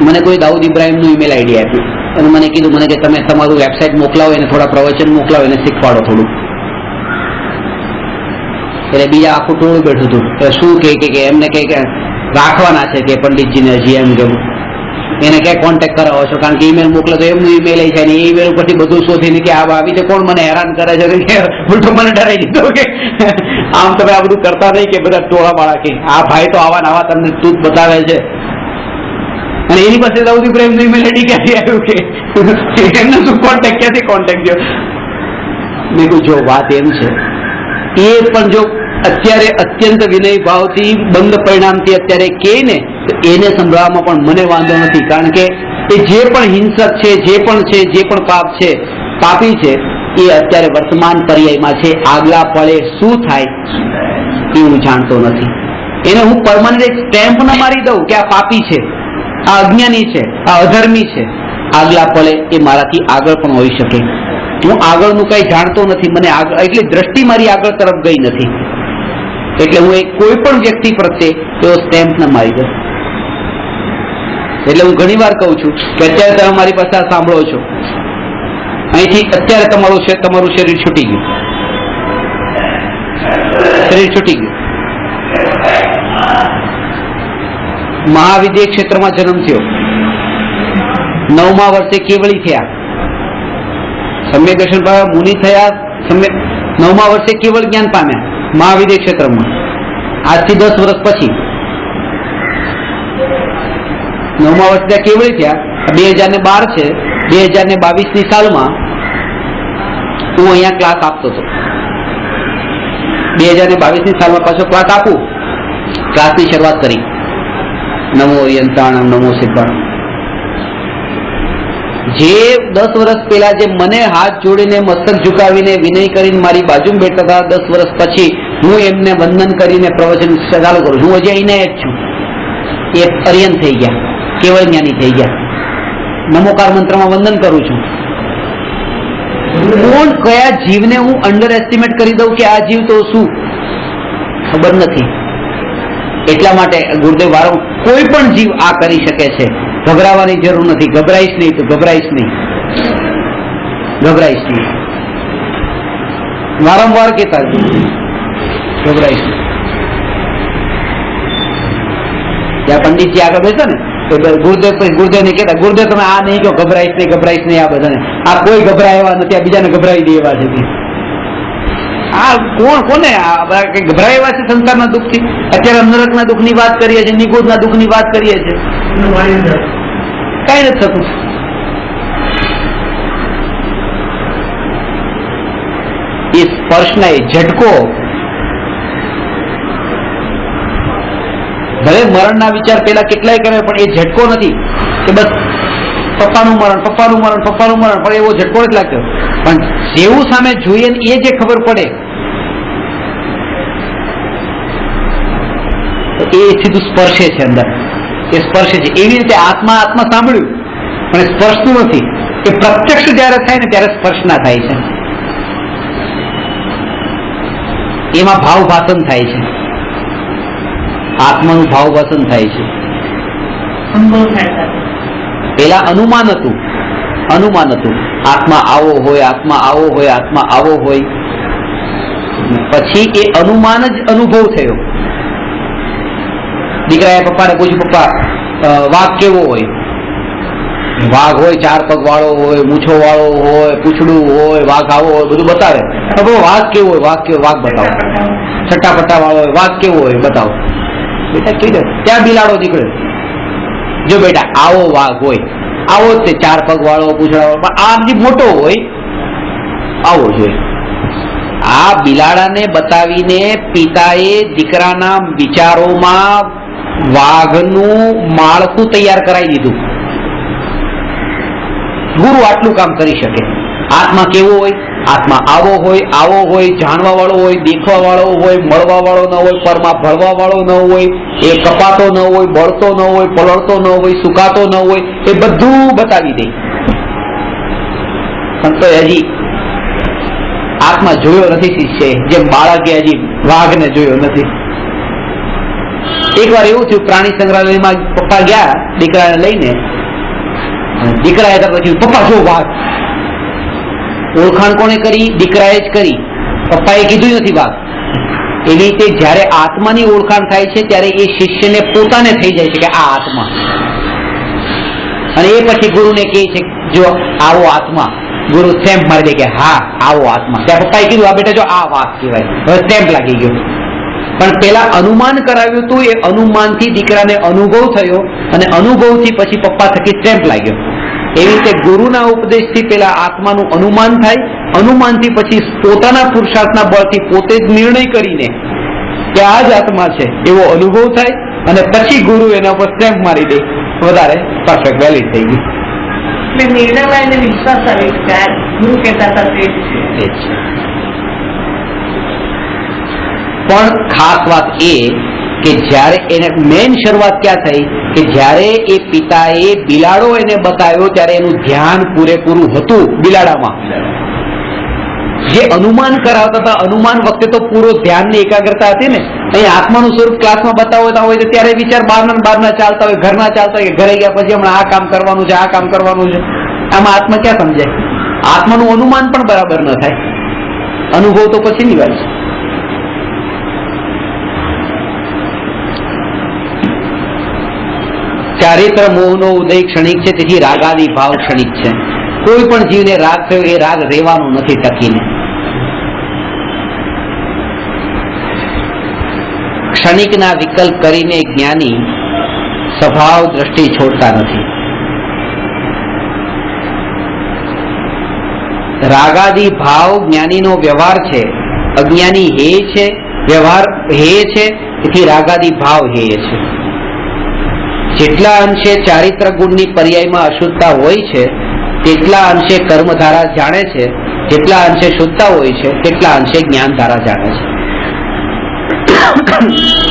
મને કોઈ દાઉદ ઇબ્રાહિમનું ઈમેલ આઈડી આપ્યું અને મને કીધું મને કે તમે તમારું વેબસાઇટ મોકલાવો, એને થોડા પ્રવચન મોકલાવો, એને શીખવાડો થોડું. એટલે બીજા આખું ટોળું બેઠું હતું. શું કે એમને કે રાખવાના છે કે પંડિતજીને હજી, એમ કેવું એને ક્યાં કોન્ટેક્ટ કરાવો છો, કારણ કે ઈમેલ મોકલે તો એમનું ઈમેલ છે ને, ઈમેલ ઉપરથી બધું શોધીને કે આ આવી રીતે કોણ મને હેરાન કરે છે, કે ઉલટો મને ડરાઈ દીધો કે આમ તમે આ બધું કરતા નહીં, કે બધા ટોળા વાળા કે આ ભાઈ તો આવા આવા તમને તું બતાવે છે. અને એની પાસે દાઉદ ઇબ્રાહિમનું ઈમેલ આઈડી ક્યાંથી આવ્યું કે એમનો શું કોન્ટેક્ટ, ક્યાંથી કોન્ટેક્ટ થયો? મેં કહ્યું જો વાત એમ છે, એ પણ જો અત્યારે અત્યંત વિનય ભાવથી બંધ પરિણામથી અત્યારે કે ને, તો એને સંભળાવવામાં પણ મને વાંધો નથી, કારણ કે એ જે પણ હિંસક છે, જે પણ પાપ છે, પાપી છે, એ અત્યારે વર્તમાન પર્યાયમાં છે. આગલા પળે શું થાય એ હું જાણતો નથી. એને હું પરમાનન્ટ સ્ટેમ્પ ન મારી દઉં કે આ પાપી છે, આ અજ્ઞાની છે, આ અધર્મી છે. આગલા પળે એ મારાથી આગળ પણ હોઈ શકે. હું આગળનું કઈ જાણતો નથી, મને એટલી દ્રષ્ટિ મારી આગળ તરફ ગઈ નથી, એટલે હું કોઈ પણ વ્યક્તિ પ્રત્યે એવો સ્ટેમ્પ ન મારી દઉં. એટલે હું ઘણી વાર કહું છું કે અત્યારે તમે મારી પાસે આ સાંભળો છો, અહીંથી અત્યારે તમારું શરીર છૂટી ગયું, મહાવિદ્ય ક્ષેત્રમાં જન્મ થયો, 9મા વર્ષે કેવળી થયા, સમ્યક દર્શન પામ્યા, મુનિ થયા, 9મા વર્ષે કેવળ જ્ઞાન પામ્યા મહાવિદ્ય ક્ષેત્રમાં. આજથી 10 વર્ષ પછી 9મા વર્ષે ત્યાં કેવળી થયા. 2012 છે, 2022ની સાલમાં હું અહીંયા ક્લાસ આપતો હતો. 2022ની સાલમાં પાછો ક્લાસ આપું, ક્લાસની શરૂઆત કરી. નમો યંત્રાણમ નમો સિદ્ધાણમ. જે 10 વર્ષ પહેલા જે મને હાથ જોડીને મસ્તક ઝુકાવીને વિનય કરીને મારી બાજુમાં બેઠા હતા, 10 વર્ષ પછી હું એમને વંદન કરીને પ્રવચન ચાલુ કરું છું. હું હજી અહીંયા જ છું. એ અર્યન થઈ ગયા, કેવળ જ્ઞાની થઈ ગયા. નમોકાર મંત્રમાં વંદન કરું છું. કોણ કયા જીવને હું અંડર એસ્ટિમેટ કરી દઉં કે આ જીવ તો શું ખબર નથી. એટલા માટે ગુરુદેવ વારંવાર કોઈ પણ જીવ આ કરી શકે છે, ગભરાવાની જરૂર નથી. ગભરાઈશ નહીં તો ગભરાઈશ નહીં. વારંવાર કહેતા ગભરાઈશ નહીં. ત્યાં પંડિતજી આગળ બેસો ને તો ગુરુદેવ ને કહેતા, ગુરુદેવ તમે આ નહીં કહો, ગભરાઈશ નહીં. આ બધાને આ કોઈ ગભરાય એવા નથી, આ બીજાને ગભરાવી દે એવા છે. આ કોને ગભરાય એવા છે સંસારના દુઃખથી? અત્યારે નરકના દુઃખની વાત કરીએ છીએ, નિગોદના દુઃખની વાત કરીએ છીએ, કઈ નથી થતું. એ સ્પર્શના એ ઝટકો, ભલે મરણના વિચાર પેલા કેટલાય કરે, પણ એ ઝટકો નથી કે બસ પપ્પાનું મરણ, પણ એવો ઝટકો નથી લાગતો. પણ જેવું સામે જોઈએ ને એ જે ખબર પડે, એ સીધું સ્પર્શે છે અંદર, એ સ્પર્શે છે. એવી રીતે આત્મા સાંભળ્યું પણ સ્પર્શતું નથી. કે પ્રત્યક્ષ જયારે થાય ને ત્યારે સ્પર્શના થાય છે, એમાં ભાવ ભાષણ થાય છે, આત્માનું ભાવ ભાષણ થાય છે. અનુભવ થાય. પેલા અનુમાન હતું, આત્મા આવો હોય, આત્મા આવો હોય, આત્મા આવો હોય. પછી એ અનુમાન જ અનુભવ થયો. દીકરાએ પપ્પાને પૂછ્યું, પપ્પા વાઘ કેવો હોય? વાઘ હોય, 4 પગ વાળો હોય, મૂછો વાળો હોય, પૂંછડું હોય, વાઘ આવો હોય, બધું બતાવે. વાઘ કેવો હોય? વાઘ બતાવો. છટ્ટા વાળો હોય, વાઘ કેવો હોય બતાવો. બેટા કીધું, ત્યાં બિલાડો નીકળ્યો. જો બેટા આવો વાઘ હોય, આવો જ 4 પગ વાળો, પૂંછડા વાળો, પણ આ જે મોટો હોય આવો જોઈએ. આ બિલાડાને બતાવીને પિતાએ દીકરાના વિચારોમાં વાઘનું માળખું તૈયાર કરાવી દીધું. ગુરુ આટલું કામ કરી શકે. આત્મા કેવો હોય? આત્મા આવો હોય, જાણવા વાળો હોય, દેખવા વાળો હોય, મળવા વાળો ન હોય, પરમાં ભળવા વાળો ન હોય, એ કપાતો ન હોય, બળતો ન હોય, પલળતો ન હોય, સુકાતો ન હોય, એ બધું બતાવી દે. પણ તો હજી આત્મા જોયો નથી શિષ્ય, જેમ બાળકે હજી વાઘને જોયો નથી. એકવાર એવું થયું, પ્રાણી સંગ્રહાલયમાં પપ્પા ગયા દીકરાને લઈને, દીકરાએ પછી પપ્પા જો વાઘ. ઓળખાણ કોને કરી? દીકરાએ જ કરી, પપ્પાએ કીધું નથી વાઘ. એવી રીતે જયારે આત્માની ઓળખાણ થાય છે ત્યારે એ શિષ્યને પોતાને થઈ જાય છે કે આ આત્મા. અને એ પછી ગુરુને કહે છે જો આવો આત્મા. ગુરુ સ્ટેમ્પ મારી દે કે હા આવો આત્મા. ત્યાં પપ્પાએ કીધું આ બેટા જો આ વાઘ કહેવાય, હવે સ્ટેમ્પ લાગી ગયો. પણ પેલા અનુમાન કરાવ્યું હતું, એ અનુમાનથી દીકરાને અનુભવ થયો, અને અનુભવથી પછી પપ્પા થકી સ્ટેમ્પ લાગ્યો. એવી રીતે ગુરુના ઉપદેશથી પેલા આત્માનું અનુમાન થાય, અનુમાનથી પછી પોતાના પુરુષાર્થના બળથી પોતે જ નિર્ણય કરીને કે આ જ આત્મા છે એવો અનુભવ થાય, અને પછી ગુરુ એના પર સ્ટેમ્પ મારી દે, વધારે પરફેક્ટ વેલિડ થઈ ગયું. એટલે નિર્ણયમાં એને વિશ્વાસ આવે કે ગુરુ કહેતા હતા તે જ છે. પણ ખાસ વાત એ કે જ્યારે એને મેન શરૂઆત ક્યાં થઈ કે જ્યારે એ પિતાએ બિલાડો એને બતાવ્યો ત્યારે એનું ધ્યાન પૂરેપૂરું હતું બિલાડામાં. જે અનુમાન કરાવતા હતા, અનુમાન વખતે તો પૂરો ધ્યાનની એકાગ્રતા હતી ને. અહીં આત્માનું સ્વરૂપ ક્લાસમાં બતાવતા હોય તો ત્યારે વિચાર બહારના ચાલતા હોય, ઘરના ચાલતા હોય, ઘરે ગયા પછી હમણાં આ કામ કરવાનું છે, આ કામ કરવાનું છે. આમાં આત્મા ક્યાં સમજાય? આત્માનું અનુમાન પણ બરાબર ન થાય, અનુભવ તો પછીની વાત છે. ચારિત્ર મોહનો ઉદય ક્ષણિક છે, તેથી રાગાદી ભાવ ક્ષણિક છે. કોઈ પણ જીવને રાગ થયો એ રાગ રહેવાનું નથી ટકીને. ક્ષણિકના વિકલ્પ કરીને જ્ઞાની સ્વભાવ દ્રષ્ટિ છોડતા નથી. રાગાદી ભાવ જ્ઞાનીનો વ્યવહાર છે, અજ્ઞાની હેય છે, વ્યવહાર હેય છે, તેથી રાગાદી ભાવ હેય છે. જેટલા અંશે ચારિત્ર ગુણની પર્યાયમાં અશુદ્ધતા હોય છે તેટલા અંશે કર્મધારા જાણે છે, જેટલા અંશે શુદ્ધતા હોય છે તેટલા અંશે જ્ઞાનધારા જાણે છે.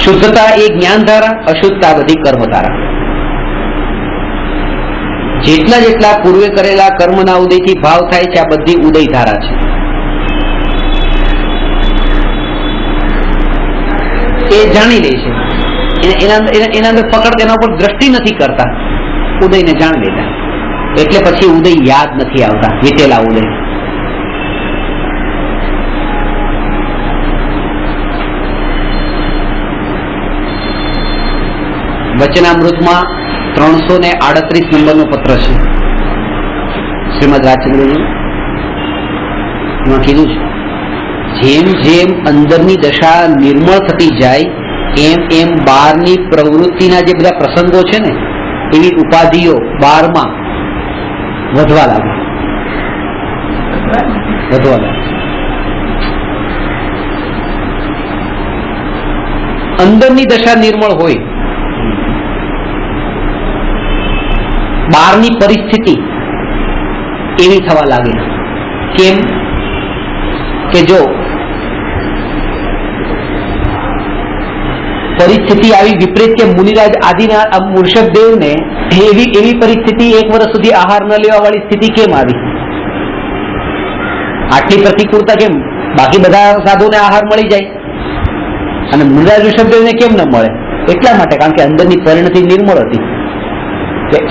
શુદ્ધતા એ જ્ઞાનધારા, અશુદ્ધતા બધી કર્મધારા. જેટલા જેટલા પૂર્વે કરેલા કર્મના ઉદયથી ભાવ થાય છે આ બધી ઉદયધારા છે. એ જાણી લે છે, એના અંદર પકડ, એના ઉપર દ્રષ્ટિ નથી કરતા, ઉદયને જાણી લેતા. એટલે પછી ઉદય યાદ નથી આવતા, વીતેલા ઉદય. વચનામૃતમાં 338 નંબરનો પત્ર છે શ્રીમદ રાજચંદ્રજી. એમાં કીધું છે જેમ જેમ અંદરની દશા નિર્મળ થતી જાય એમ એમ બહારની પ્રવૃત્તિના જે બધા પ્રસંગો છે ને એવી ઉપાધિઓ બહારમાં વધવા લાગે. અંદરની દશા નિર્મળ હોય, બહારની પરિસ્થિતિ એવી થવા લાગે. કેમ કે જો પરિસ્થિતિ આવી વિપરીત કે મુનિરાજ આદિના મૂર્છદેવને એવી પરિસ્થિતિ 1 વર્ષ સુધી આહાર ન લેવા વાળી સ્થિતિ કેમ આવી? આટલી પ્રતિકૂળતા કેમ? બાકી બધા સાધુને આહાર મળી જાય અને મુનિરાજ ઋષભદેવને કેમ ન મળે? એટલા માટે, કારણ કે અંદરની પરિણતિ નિર્મળ હતી.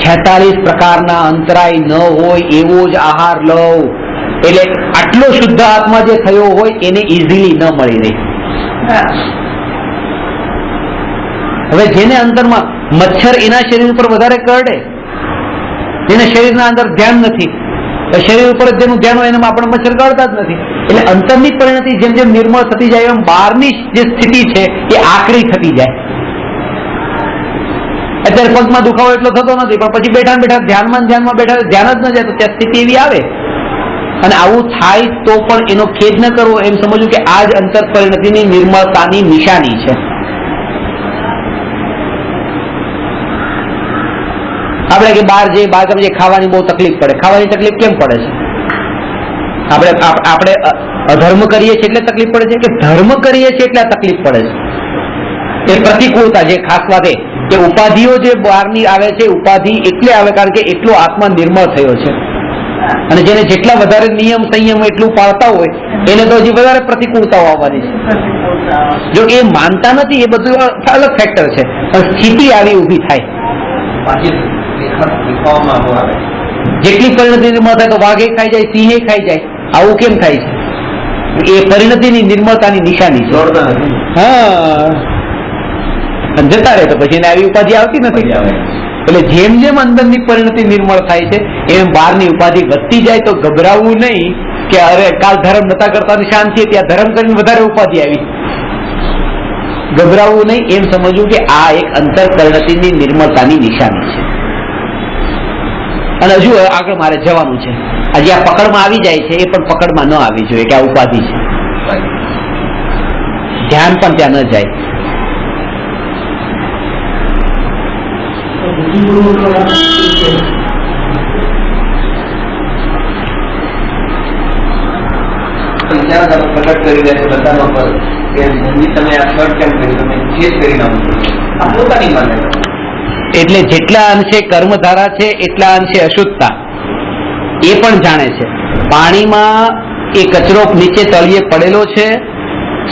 46 પ્રકારના અંતરાય ન હોય એવો જ આહાર લવ, એટલે આટલો શુદ્ધ આત્મા જે થયો હોય એને ઇઝીલી ન મળી રહી. હવે જેને અંતરમાં મચ્છર એના શરીર ઉપર વધારે કરડે, જેને શરીરના અંદર ધ્યાન નથી, શરીર ઉપર જ જેનું ધ્યાન હોય એનામાં આપણે મચ્છર કરડતા જ નથી. એટલે અંતરની પરિણતિ જેમ જેમ નિર્મળ થતી જાય એમ બહારની જે સ્થિતિ છે એ આકરી થતી જાય. અત્યારે પગમાં દુખાવો એટલો થતો નથી, પણ પછી બેઠા બેઠા ધ્યાનમાં બેઠા ધ્યાન જ ન જાય તો ત્યાં સ્થિતિ એવી આવે. અને આવું થાય તો પણ એનો ખેદ ન કરવો, એમ સમજવું કે આ જ અંતર પરિણતિની નિર્મળતાની નિશાની છે. આપણે કે બહાર જઈએ, બહાર તમે ખાવાની બહુ તકલીફ પડે. ખાવાની તકલીફ કેમ પડે છે? આપણે અધર્મ કરીએ છીએ એટલે તકલીફ પડે છે કે ધર્મ કરીએ છીએ એટલે તકલીફ પડે છે? એ પ્રતિકૂળતા જે ખાસ વાત એ કે ઉપાધિઓ જે બહારની આવે છે, ઉપાધિ એટલે આવે કારણ કે એટલો આત્મા નિર્મળ થયો છે. અને જેને જેટલા વધારે નિયમ સંયમ એટલું પાળતા હોય એને તો હજી વધારે પ્રતિકૂળતાઓ આવવાની છે. જો એ માનતા નથી એ બધું અલગ ફેક્ટર છે, પણ સ્થિતિ આવી ઊભી થાય. જેટલી પરિણતિ નિર્મળ થાય તો વાઘે ખાઈ જાય, સિંહે ખાઈ જાય. આવું કેમ થાય છે? એ પરિણતિની નિર્મળતાની નિશાની છે. હા, જતા રહે તો પછી એને આવી ઉપાધિ આવતી નથી. એટલે જેમ જેમ અંદરની પરિણતિ નિર્મળ થાય છે એમ બહારની ઉપાધિ વધતી જાય. તો ગભરાવું નહીં કે અરે કાલ ધર્મ નતા કરતા શાંતિ, ત્યાં ધર્મ કરીને વધારે ઉપાધિ આવી. ગભરાવું નહીં, એમ સમજવું કે આ એક અંતર પરિણતિની નિર્મળતાની નિશાની છે. અને હજુ આગળ મારે જવાનું છે. આજે આ પકડમાં આવી જાય છે એ પણ પકડમાં ન આવી જોઈએ કે આ ઉપાધિ છે. ધ્યાન પણ ત્યાં ન જાય. વિચારધારો પ્રગટ કરી રહ્યા છે બધાનો પર કે તમે આ શર્ટ કેમ કરી, તમે જે કરી નાખો આ પોતાની માન્યતા. એટલે જેટલા અંશે કર્મધારા છે એટલા અંશે અશુદ્ધતા એ પણ જાણે છે. પાણીમાં એ કચરો નીચે તળિયે પડેલો છે,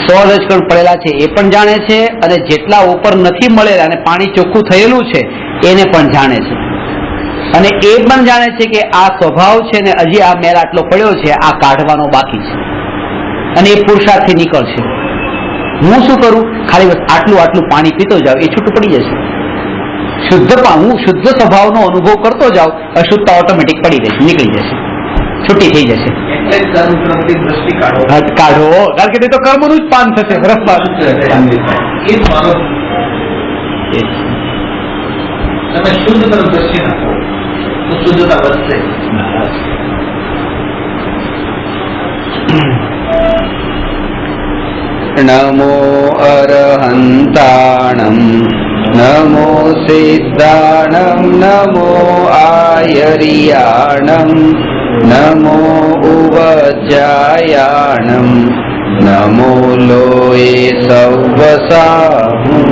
100 રજકણ પડેલા છે એ પણ જાણે છે, અને જેટલા ઉપર નથી મળેલા અને પાણી ચોખ્ખું થયેલું છે એને પણ જાણે છે. અને એ પણ જાણે છે કે આ સ્વભાવ છે ને હજી આ મેલ આટલો પડ્યો છે, આ કાઢવાનો બાકી છે અને એ પુરુષાર્થથી નીકળશે. હું શું કરું? ખાલી બસ આટલું પાણી પીતો જાવ, એ છૂટું પડી જશે. હું શુદ્ધ સ્વભાવનો અનુભવ કરતો જાઉં, અશુદ્ધતા ઓટોમેટિક પડી જશે, નીકળી જશે, છૂટી થઈ જશે. દ્રષ્ટિ કાઢો, કારણ કે તે તો કર્મનું જ પાન થશે. તમે શુદ્ધ તરફ દ્રષ્ટિ નાખો તો શુદ્ધતા વધશે. નમો અરહંતાણમ નમો સિદ્ધાણમ નમો આયરિયાણમ નમો ઉવજ્જાયાણમ નમો લોએ સવસાહું